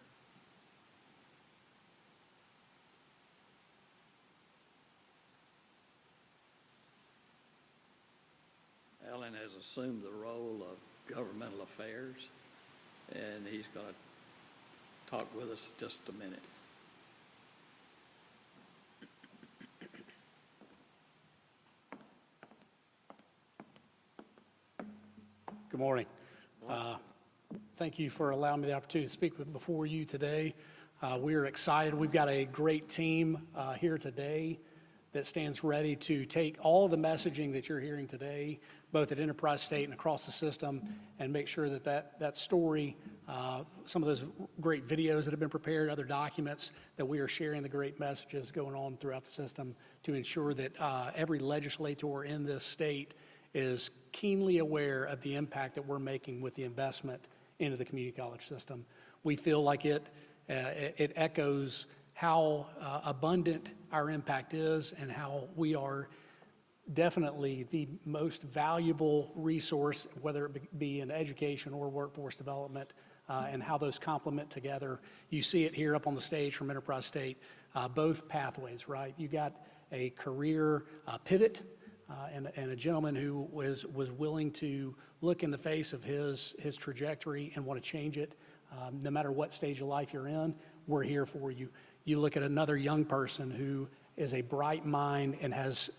Alan has assumed the role of governmental affairs, and he's going to talk with us in just a minute. Good morning. Thank you for allowing me the opportunity to speak before you today. We are excited. We've got a great team here today that stands ready to take all of the messaging that you're hearing today, both at Enterprise State and across the system, and make sure that that story, some of those great videos that have been prepared, other documents, that we are sharing the great messages going on throughout the system to ensure that every legislator in this state is keenly aware of the impact that we're making with the investment into the community college system. We feel like it echoes how abundant our impact is and how we are definitely the most valuable resource, whether it be in education or workforce development, and how those complement together. You see it here up on the stage from Enterprise State, both pathways, right? You got a career pivot and a gentleman who was willing to look in the face of his trajectory and want to change it. No matter what stage of life you're in, we're here for you. You look at another young person who is a bright mind and has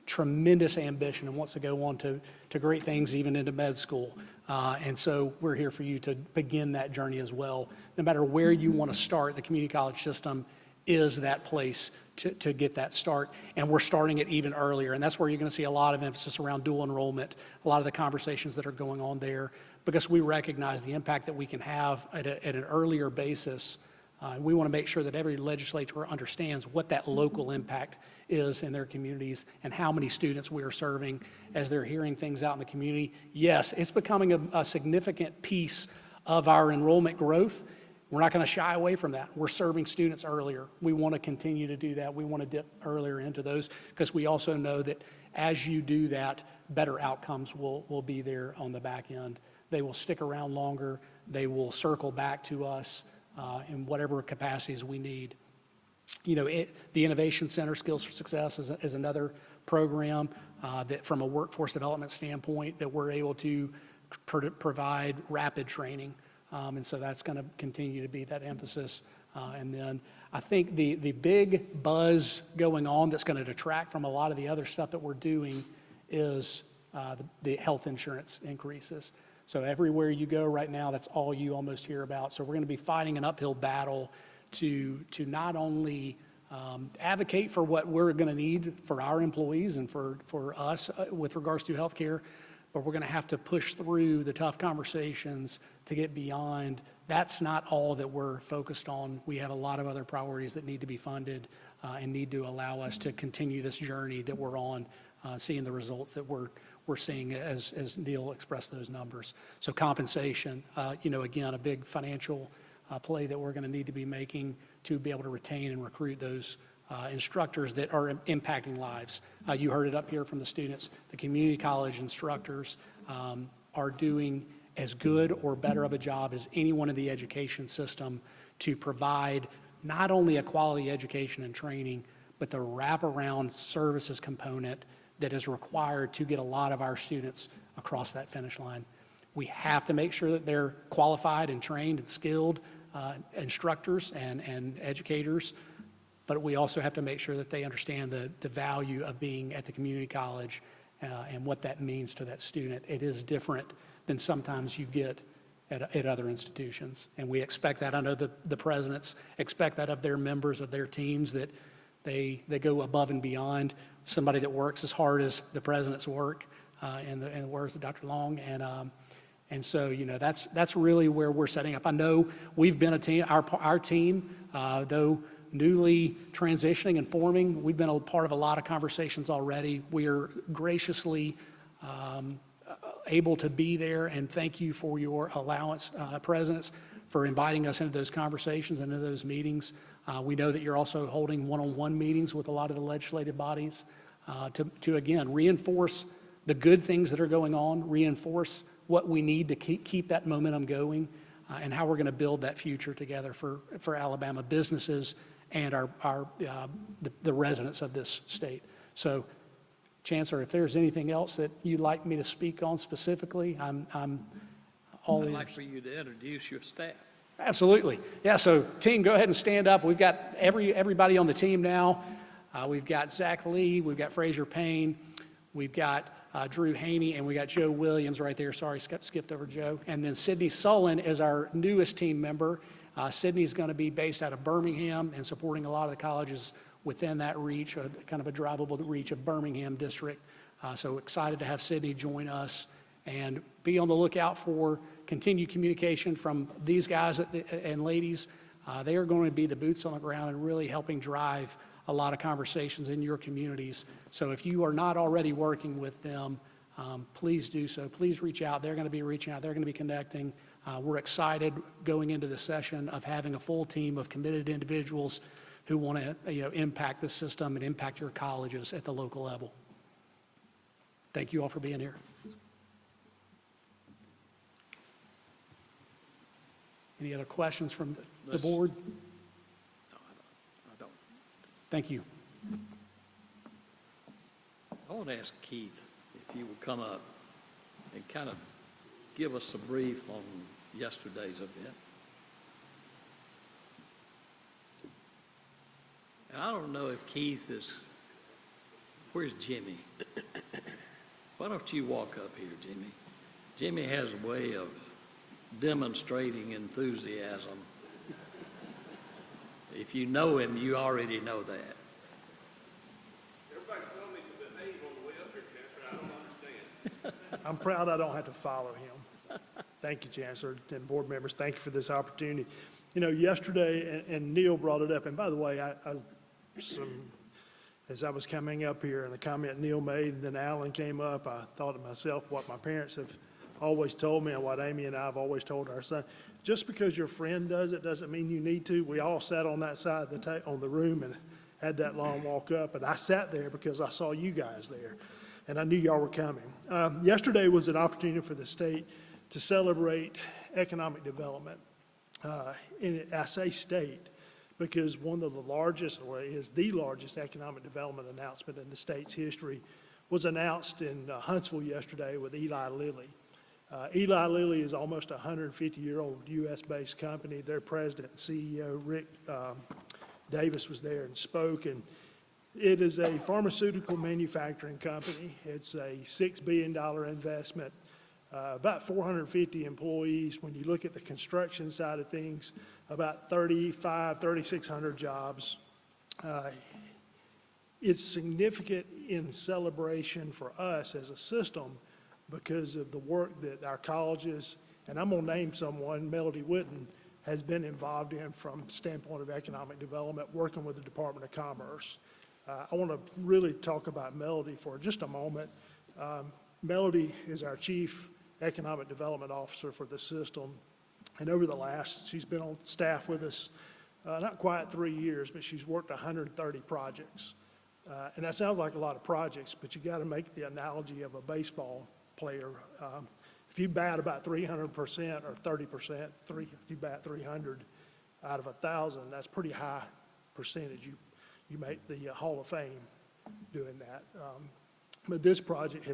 tremendous ambition and wants to go on to great things, even into med school. And so we're here for you to begin that journey as well. No matter where you want to start, the community college system is that place to get that start. And we're starting it even earlier. And that's where you're going to see a lot of emphasis around dual enrollment, a lot of the conversations that are going on there, because we recognize the impact that we can have at an earlier basis. We want to make sure that every legislator understands what that local impact is in their communities and how many students we are serving as they're hearing things out in the community. Yes, it's becoming a significant piece of our enrollment growth. We're not going to shy away from that. We're serving students earlier. We want to continue to do that. We want to dip earlier into those because we also know that as you do that, better outcomes will be there on the back end. They will stick around longer. They will circle back to us in whatever capacities we need. You know, the Innovation Center Skills for Success is another program that from a workforce development standpoint that we're able to provide rapid training. And so that's going to continue to be that emphasis. And then I think the big buzz going on that's going to detract from a lot of the other stuff that we're doing is the health insurance increases. So everywhere you go right now, that's all you almost hear about. So we're going to be fighting an uphill battle to not only advocate for what we're going to need for our employees and for us with regards to health care, but we're going to have to push through the tough conversations to get beyond. That's not all that we're focused on. We have a lot of other priorities that need to be funded and need to allow us to continue this journey that we're on, seeing the results that we're seeing as Neil expressed those numbers. So compensation, you know, again, a big financial play that we're going to need to be making to be able to retain and recruit those instructors that are impacting lives. You heard it up here from the students. The community college instructors are doing as good or better of a job as anyone in the education system to provide not only a quality education and training, but the wraparound services component that is required to get a lot of our students across that finish line. We have to make sure that they're qualified and trained and skilled instructors and educators, but we also have to make sure that they understand the value of being at the community college and what that means to that student. It is different than sometimes you get at other institutions. And we expect that. I know the presidents expect that of their members, of their teams, that they go above and beyond. Somebody that works as hard as the presidents work and the words of Dr. Long. And so, you know, that's really where we're setting up. I know we've been a team, our team, though newly transitioning and forming, we've been a part of a lot of conversations already. We are graciously able to be there, and thank you for your allowance, presidents, for inviting us into those conversations and into those meetings. We know that you're also holding one-on-one meetings with a lot of the legislative bodies to again, reinforce the good things that are going on, reinforce what we need to keep that momentum going, and how we're going to build that future together for Alabama businesses and the residents of this state. So, Chancellor, if there's anything else that you'd like me to speak on specifically, I'm all I'd ears. like for you to introduce your staff. Absolutely. Yeah, so team, go ahead and stand up. We've got everybody on the team now. We've got Zach Lee, we've got Fraser Payne, we've got Drew Haney, and we got Joe Williams right there. Sorry, skipped over Joe. And then Sydney Sullen is our newest team member. Sydney's going to be based out of Birmingham and supporting a lot of the colleges within that reach, kind of a drivable reach of Birmingham district. So excited to have Sydney join us, and be on the lookout for continued communication from these guys and ladies. They are going to be the boots on the ground and really helping drive a lot of conversations in your communities. So if you are not already working with them, please do so. Please reach out. They're going to be reaching out. They're going to be connecting. We're excited going into the session of having a full team of committed individuals who want to impact the system and impact your colleges at the local level. Thank you all for being here. Any other questions from the board? No, I don't. Thank you. I want to ask Keith if you would come up and kind of give us a brief on yesterday's event. And I don't know if Keith is, where's Jimmy? Why don't you walk up here, Jimmy? Jimmy has a way of demonstrating enthusiasm. If you know him, you already know that. Everybody's telling me to behave on the way up here, Chancellor. I don't understand. I'm proud I don't have to follow him. Thank you, Chancellor, and board members. Thank you for this opportunity. You know, yesterday, and Neil brought it up, and by the way, as I was coming up here and the comment Neil made, and then Alan came up, I thought to myself what my parents have always told me and what Amy and I have always told our son. Just because your friend does it doesn't mean you need to. We all sat on that side of on the room and had that long walk up, and I sat there because I saw you guys there, and I knew y'all were coming. Yesterday was an opportunity for the state to celebrate economic development. I say state because one of the largest, or is the largest economic development announcement in the state's history was announced in Huntsville yesterday with Eli Lilly. Eli Lilly is almost a 150-year-old U.S.-based company. Their president and CEO, Rick Davis, was there and spoke. And it is a pharmaceutical manufacturing company. It's a $6 billion investment, about 450 employees. When you look at the construction side of things, about 3,600 jobs. It's significant in celebration for us as a system because of the work that our colleges, and I'm going to name someone, Melody Witten, has been involved in from the standpoint of economic development, working with the Department of Commerce. I want to really talk about Melody for just a moment. Melody is our Chief Economic Development Officer for the system, and over the last, she's been on staff with us not quite 3 years, but she's worked 130 projects. And that sounds like a lot of projects, but you got to make the analogy of a baseball player. If you bat about 300% or 30%, if you bat 300 out of 1,000, that's pretty high percentage. You make the Hall of Fame doing that. But this project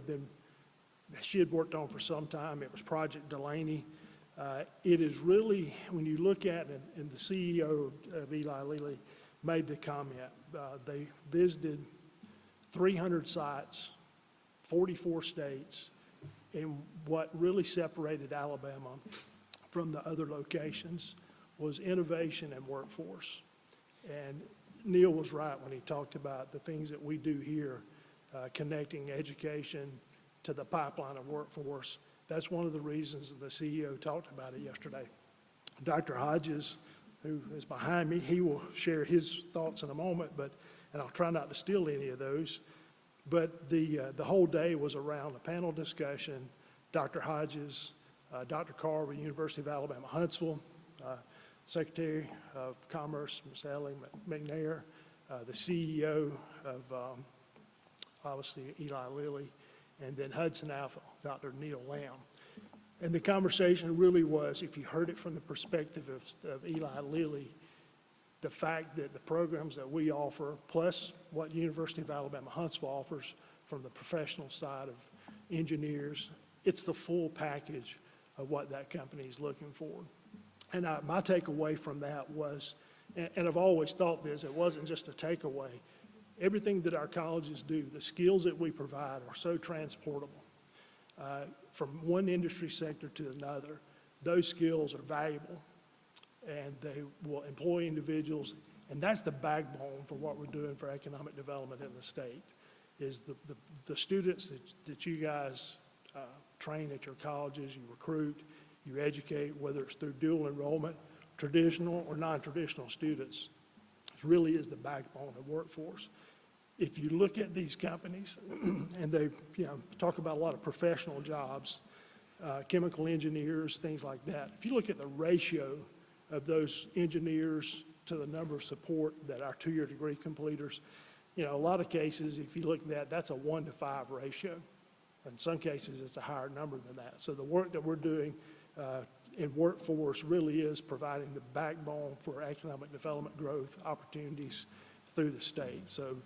she had worked on for some time. It was Project Delaney. It is really, when you look at it, and the CEO of Eli Lilly made the comment, they visited 300 sites, 44 states, and what really separated Alabama from the other locations was innovation and workforce. And Neil was right when he talked about the things that we do here, connecting education to the pipeline of workforce. That's one of the reasons the CEO talked about it yesterday. Dr. Hodges, who is behind me, he will share his thoughts in a moment, and I'll try not to steal any of those. But the whole day was around a panel discussion. Dr. Hodges, Dr. Carver, University of Alabama, Huntsville, Secretary of Commerce, Ms. Ellie McNair, the CEO of, obviously, Eli Lilly, and then Hudson Alpha, Dr. Neil Lamb. And the conversation really was, if you heard it from the perspective of Eli Lilly, the fact that the programs that we offer, plus what University of Alabama Huntsville offers from the professional side of engineers, it's the full package of what that company is looking for. And my takeaway from that was, and I've always thought this, it wasn't just a takeaway, everything that our colleges do, the skills that we provide are so transportable. From one industry sector to another, those skills are valuable. and they will employ individuals, and that's the backbone for what we're doing for economic development in the state, is the students that you guys train at your colleges, you recruit, you educate, whether it's through dual enrollment, traditional or non-traditional students. It really is the backbone of workforce. If you look at these companies, and they talk about a lot of professional jobs, chemical engineers, things like that. If you look at the ratio of those engineers to the number of support that our two-year degree completers, a lot of cases, if you look at that, that's a 1-to-5 ratio. In some cases, it's a higher number than that. So the work that we're doing in workforce really is providing the backbone for economic development growth opportunities through the state. So,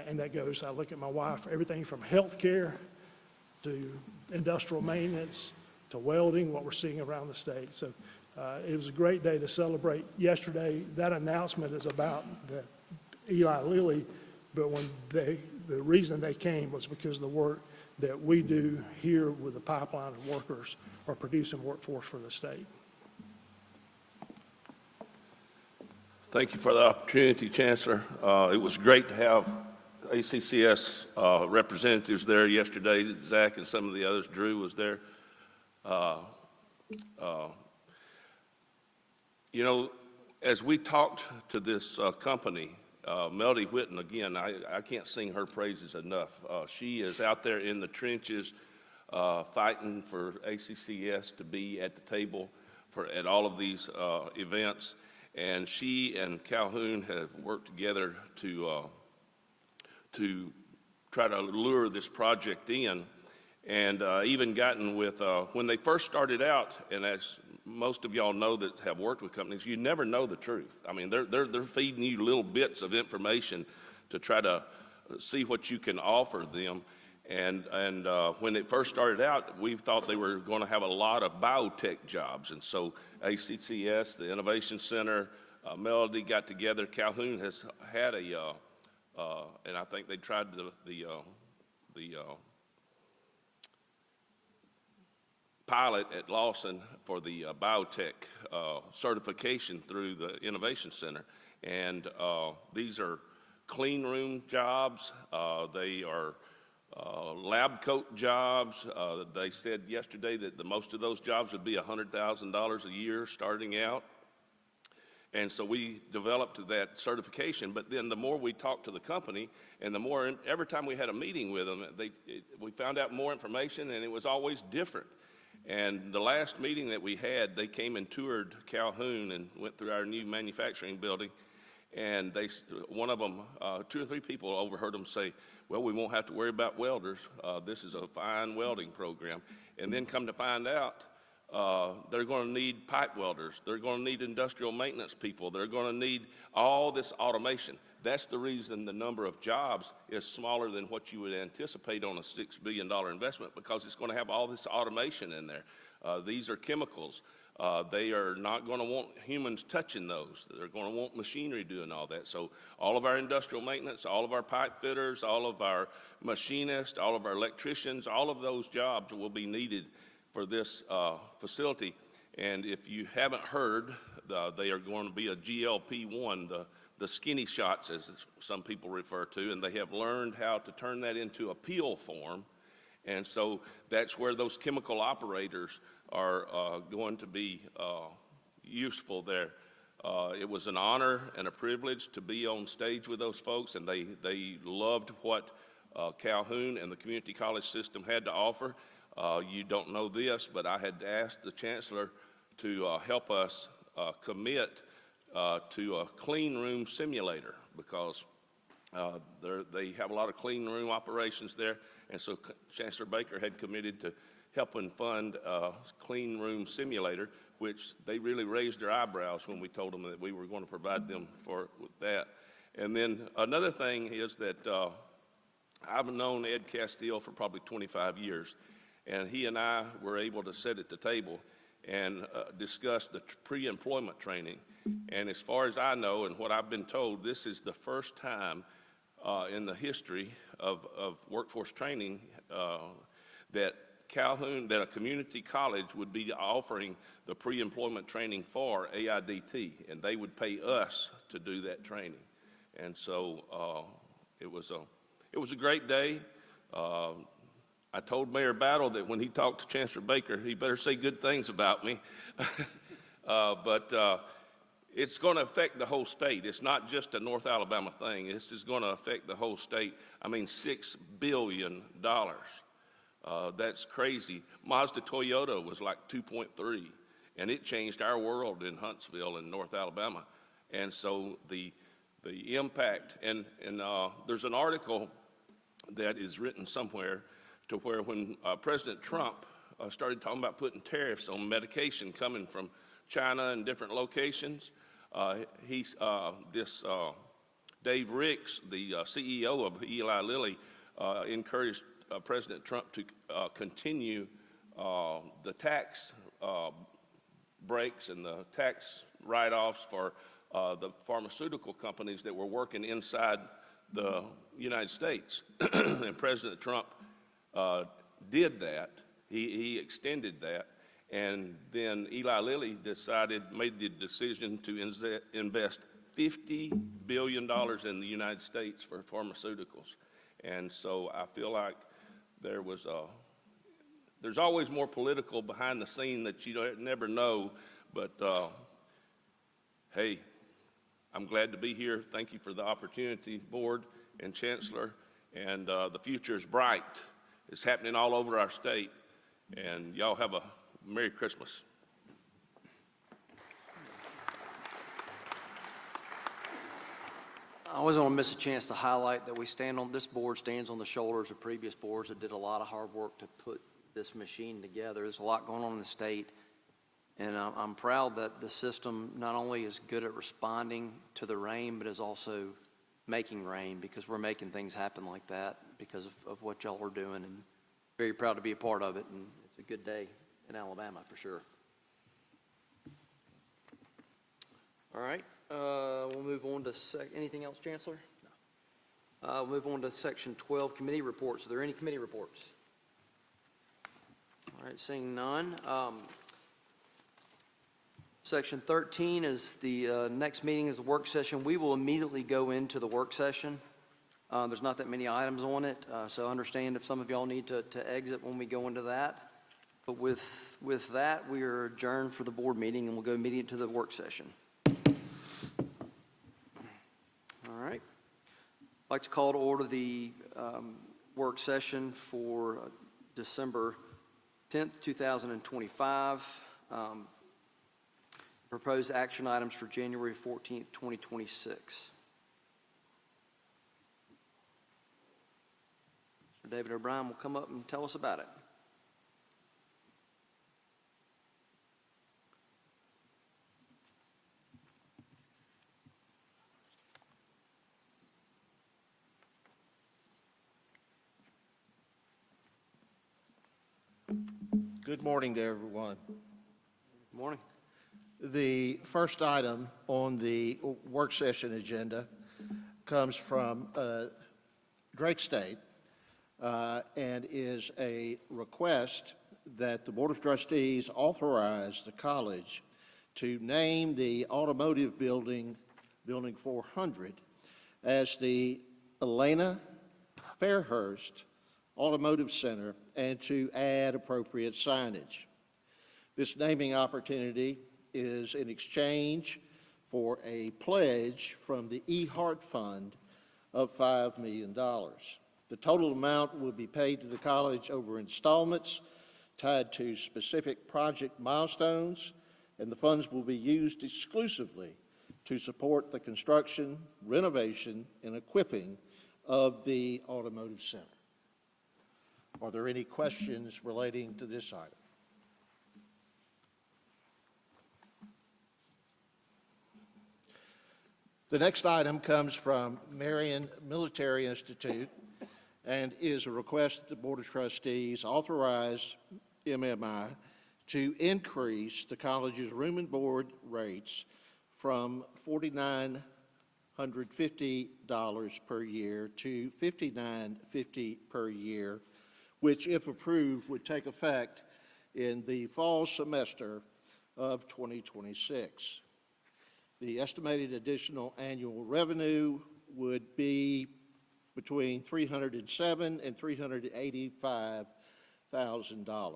and that goes, I look at my wife, everything from healthcare to industrial maintenance to welding, what we're seeing around the state. So it was a great day to celebrate yesterday. That announcement is about the Eli Lilly, but the reason they came was because of the work that we do here with the pipeline of workers are producing workforce for the state. Thank you for the opportunity, Chancellor. It was great to have ACCS representatives there yesterday. Zach and some of the others, Drew was there. As we talked to this company, Melody Whitten, again, I can't sing her praises enough. She is out there in the trenches fighting for ACCS to be at the table at all of these events. And she and Calhoun have worked together to try to lure this project in, and even gotten with, when they first started out, and as most of y'all know that have worked with companies, you never know the truth. I mean, they're feeding you little bits of information to try to see what you can offer them. And when it first started out, we thought they were going to have a lot of biotech jobs. And so ACCS, the Innovation Center, Melody got together. Calhoun has had and I think they tried the pilot at Lawson for the biotech certification through the Innovation Center. And these are clean room jobs. They are lab coat jobs. They said yesterday that most of those jobs would be $100,000 a year starting out. And so we developed that certification, but then the more we talked to the company, and the more, every time we had a meeting with them, we found out more information, and it was always different. And the last meeting that we had, they came and toured Calhoun and went through our new manufacturing building, and one of them, 2 or 3 people overheard them say, well, we won't have to worry about welders. This is a fine welding program. And then come to find out, they're going to need pipe welders. They're going to need industrial maintenance people. They're going to need all this automation. That's the reason the number of jobs is smaller than what you would anticipate on a $6 billion investment, because it's going to have all this automation in there. These are chemicals. They are not going to want humans touching those. They're going to want machinery doing all that. So all of our industrial maintenance, all of our pipe fitters, all of our machinists, all of our electricians, all of those jobs will be needed for this facility. And if you haven't heard, they are going to be a GLP-1, the skinny shots as some people refer to, and they have learned how to turn that into a peel form. And so that's where those chemical operators are going to be useful there. It was an honor and a privilege to be on stage with those folks, and they loved what Calhoun and the community college system had to offer. You don't know this, but I had asked the chancellor to help us commit to a clean room simulator, because they have a lot of clean room operations there, and so Chancellor Baker had committed to helping fund a clean room simulator, which they really raised their eyebrows when we told them that we were going to provide them with that. And then another thing is that I've known Ed Castile for probably 25 years, and he and I were able to sit at the table and discuss the pre-employment training. And as far as I know and what I've been told, this is the first time in the history of workforce training that Calhoun, that a community college would be offering the pre-employment training for AIDT, and they would pay us to do that training. And so it was a great day. I told Mayor Battle that when he talked to Chancellor Baker, he better say good things about me. But it's going to affect the whole state. It's not just a North Alabama thing. This is going to affect the whole state. I mean, $6 billion. That's crazy. Mazda Toyota was like 2.3, and it changed our world in Huntsville and North Alabama. And so the impact, and there's an article that is written somewhere to where when President Trump started talking about putting tariffs on medication coming from China and different locations, Dave Ricks, the CEO of Eli Lilly, encouraged President Trump to continue the tax breaks and the tax write-offs for the pharmaceutical companies that were working inside the United States. And President Trump did that. He extended that. And then Eli Lilly made the decision to invest $50 billion in the United States for pharmaceuticals. And so I feel like there's always more political behind the scene that you never know, but hey, I'm glad to be here. Thank you for the opportunity, Board and Chancellor, and the future is bright. It's happening all over our state, and y'all have a Merry Christmas. I always want to miss a chance to highlight that this board stands on the shoulders of previous boards that did a lot of hard work to put this machine together. There's a lot going on in the state, and I'm proud that the system not only is good at responding to the rain, but is also making rain, because we're making things happen like that because of what y'all are doing, and very proud to be a part of it, and it's a good day in Alabama for sure. All right. We'll move on to anything else, Chancellor? No. We'll move on to section 12, committee reports. Are there any committee reports? All right, seeing none. Section 13 is the next meeting is the work session. We will immediately go into the work session. There's not that many items on it, so understand if some of y'all need to exit when we go into that. But with that, we are adjourned for the board meeting, and we'll go immediately to the work session. All right. I'd like to call to order the work session for December 10th, 2025. Proposed action items for January 14th, 2026. Mr. David O'Brien will come up and tell us about it. Good morning to everyone. Good morning. The first item on the work session agenda comes from Drake State and is a request that the Board of Trustees authorize the college to name the automotive building, Building 400, as the Elena Fairhurst Automotive Center, and to add appropriate signage. This naming opportunity is in exchange for a pledge from the eHeart Fund of $5 million. The total amount will be paid to the college over installments tied to specific project milestones, and the funds will be used exclusively to support the construction, renovation, and equipping of the automotive center. Are there any questions relating to this item? The next item comes from Marion Military Institute and is a request that the Board of Trustees authorize MMI to increase the college's room and board rates from $4,950 per year to $5,950 per year, which, if approved, would take effect in the fall semester of 2026. The estimated additional annual revenue would be between $307,000 and $385,000.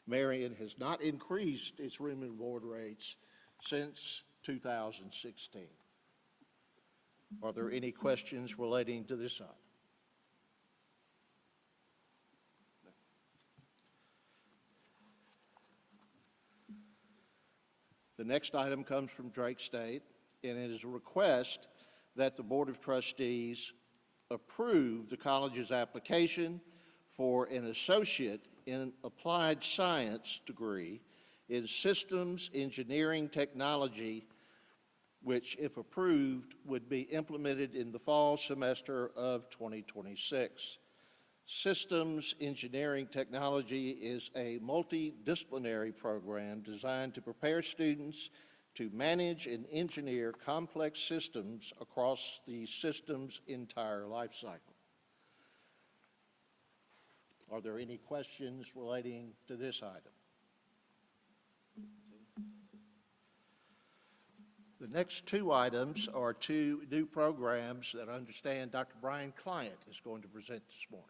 Marion has not increased its room and board rates since 2016. Are there any questions relating to this item? The next item comes from Drake State, and it is a request that the Board of Trustees approve the college's application for an associate in applied science degree in systems engineering technology, which, if approved, would be implemented in the fall semester of 2026. Systems engineering technology is a multidisciplinary program designed to prepare students to manage and engineer complex systems across the system's entire life cycle. Are there any questions relating to this item? The next two items are two new programs that I understand Dr. Brian Client is going to present this morning.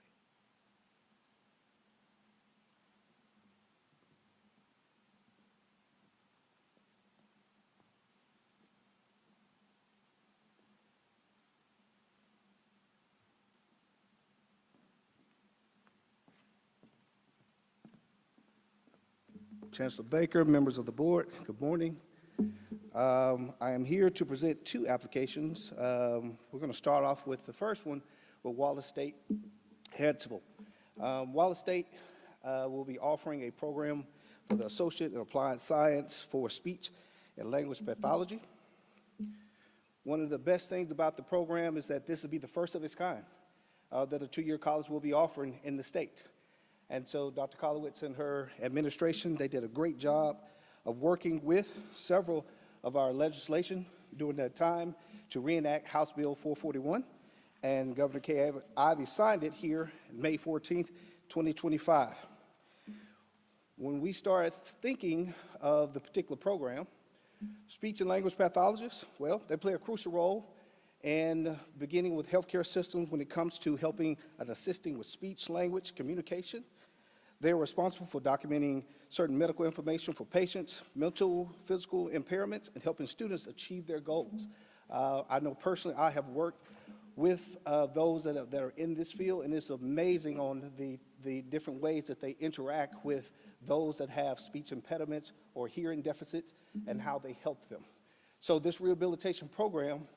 Chancellor Baker, members of the board, good morning. I am here to present two applications. We're going to start off with the first one with Wallace State, Hartsville. Wallace State will be offering a program for the Associate in Applied Science for Speech and Language Pathology. One of the best things about the program is that this will be the first of its kind that a two-year college will be offering in the state. And so Dr. Kolowitz and her administration, they did a great job of working with several of our legislation during that time to reenact House Bill 441. And Governor Kay Ivey signed it here May 14th, 2025. When we started thinking of the particular program, speech and language pathologists, well, they play a crucial role in beginning with healthcare systems when it comes to helping and assisting with speech, language, communication. They are responsible for documenting certain medical information for patients, mental, physical impairments, and helping students achieve their goals. I know personally I have worked with those that are in this field, and it's amazing on the different ways that they interact with those that have speech impediments or hearing deficits and how they help them. So this rehabilitation program,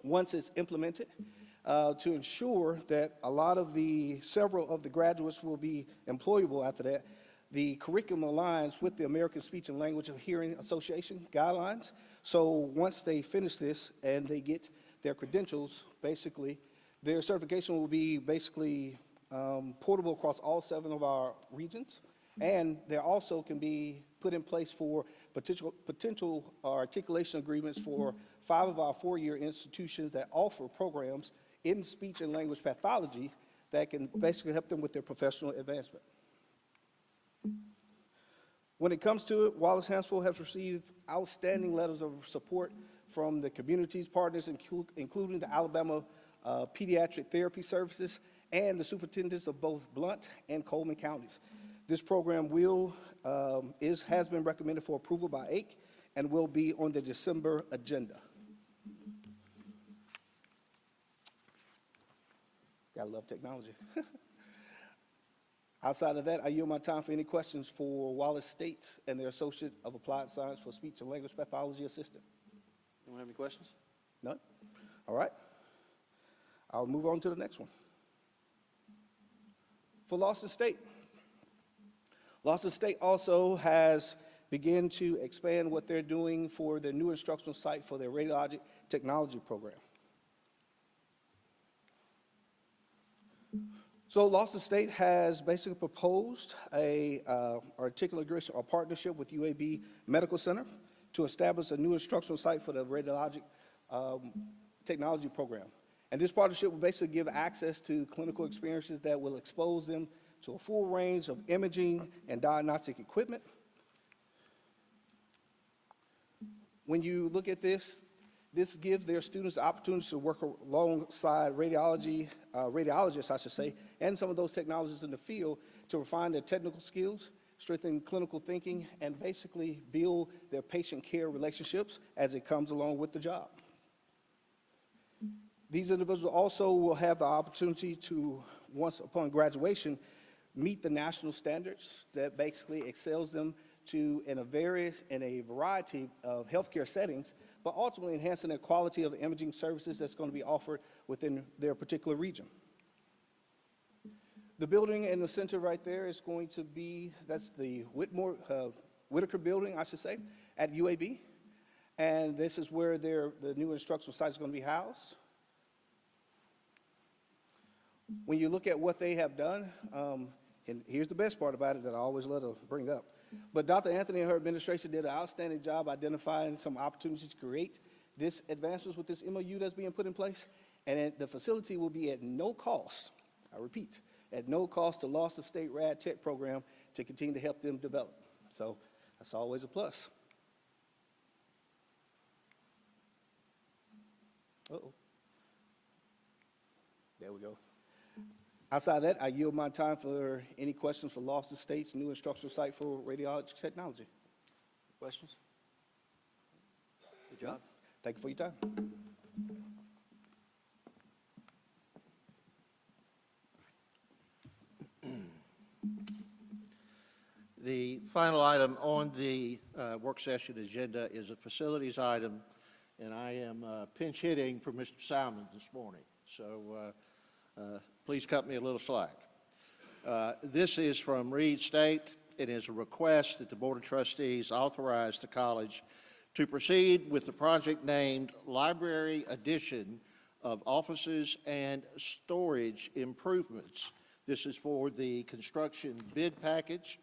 once it's implemented, to ensure that several of the graduates will be employable after that, the curriculum aligns with the American Speech and Language of Hearing Association guidelines. So once they finish this and they get their credentials, basically, their certification will be basically portable across all 7 of our regions. And there also can be put in place for potential articulation agreements for 5 of our 4-year institutions that offer programs in speech and language pathology that can basically help them with their professional advancement. When it comes to it, Wallace Hansville has received outstanding letters of support from the community's partners, including the Alabama Pediatric Therapy Services and the superintendents of both Blount and Coleman counties. This program has been recommended for approval by ACCS and will be on the December agenda. Gotta love technology. Outside of that, I yield my time for any questions for Wallace State and their Associate of Applied Science for Speech and Language Pathology Assistant. Anyone have any questions? None? All right. I'll move on to the next one. For Lawson State. Lawson State also has begun to expand what they're doing for their new instructional site for their radiologic technology program. So Lawson State has basically proposed a articulation or partnership with UAB Medical Center to establish a new instructional site for the radiologic technology program. And this partnership will basically give access to clinical experiences that will expose them to a full range of imaging and diagnostic equipment. When you look at this, this gives their students the opportunity to work alongside radiologists, I should say, and some of those technologists in the field to refine their technical skills, strengthen clinical thinking, and basically build their patient care relationships as it comes along with the job. These individuals also will have the opportunity to, once upon graduation, meet the national standards that basically excels them to in a variety of healthcare settings, but ultimately enhancing the quality of the imaging services that's going to be offered within their particular region. The building in the center right there is going to be, that's the Whitaker building, I should say, at UAB. And this is where the new instructional site is going to be housed. When you look at what they have done, and here's the best part about it that I always love to bring up, but Dr. Anthony and her administration did an outstanding job identifying some opportunities to create this advancements with this MOU that's being put in place, and the facility will be at no cost, I repeat, at no cost to Lost State Rad Tech program to continue to help them develop. So that's always a plus. Uh-oh. There we go. Outside of that, I yield my time for any questions for Lost Estates' new instructional site for radiology technology. Questions? Good job. Thank you for your time. The final item on the work session agenda is a facilities item, and I am pinch hitting for Mr. Simon this morning. So please cut me a little slack. This is from Reed State. It is a request that the Board of Trustees authorize the college to proceed with the project named Library Addition of Offices and Storage Improvements. This is for the construction bid package.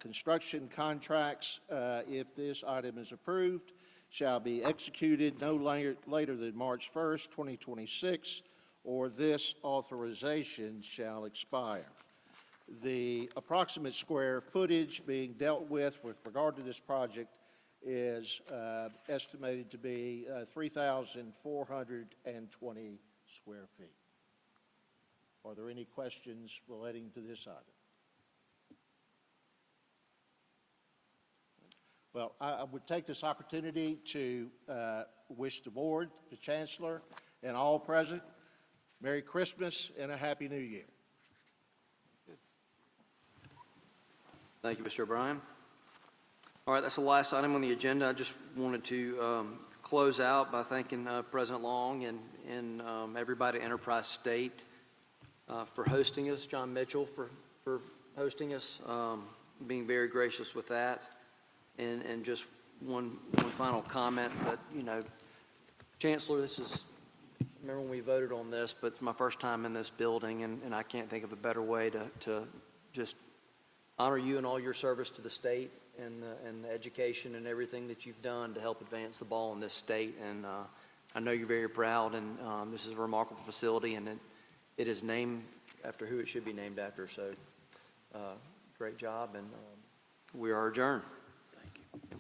Construction contracts, if this item is approved, shall be executed no later than March 1st, 2026, or this authorization shall expire. The approximate square footage being dealt with regard to this project is estimated to be 3,420 square feet. Are there any questions relating to this item? Well, I would take this opportunity to wish the board, the chancellor, and all present Merry Christmas and a Happy New Year. Thank you, Mr. O'Brien. All right, that's the last item on the agenda. I just wanted to close out by thanking President Long and everybody at Enterprise State for hosting us, John Mitchell for hosting us, being very gracious with that. And just one final comment that, you know, Chancellor, this is, remember when we voted on this, but it's my first time in this building, and I can't think of a better way to just honor you and all your service to the state and the education and everything that you've done to help advance the ball in this state. And I know you're very proud, and this is a remarkable facility, and it is named after who it should be named after. So great job, and we are adjourned. Thank you.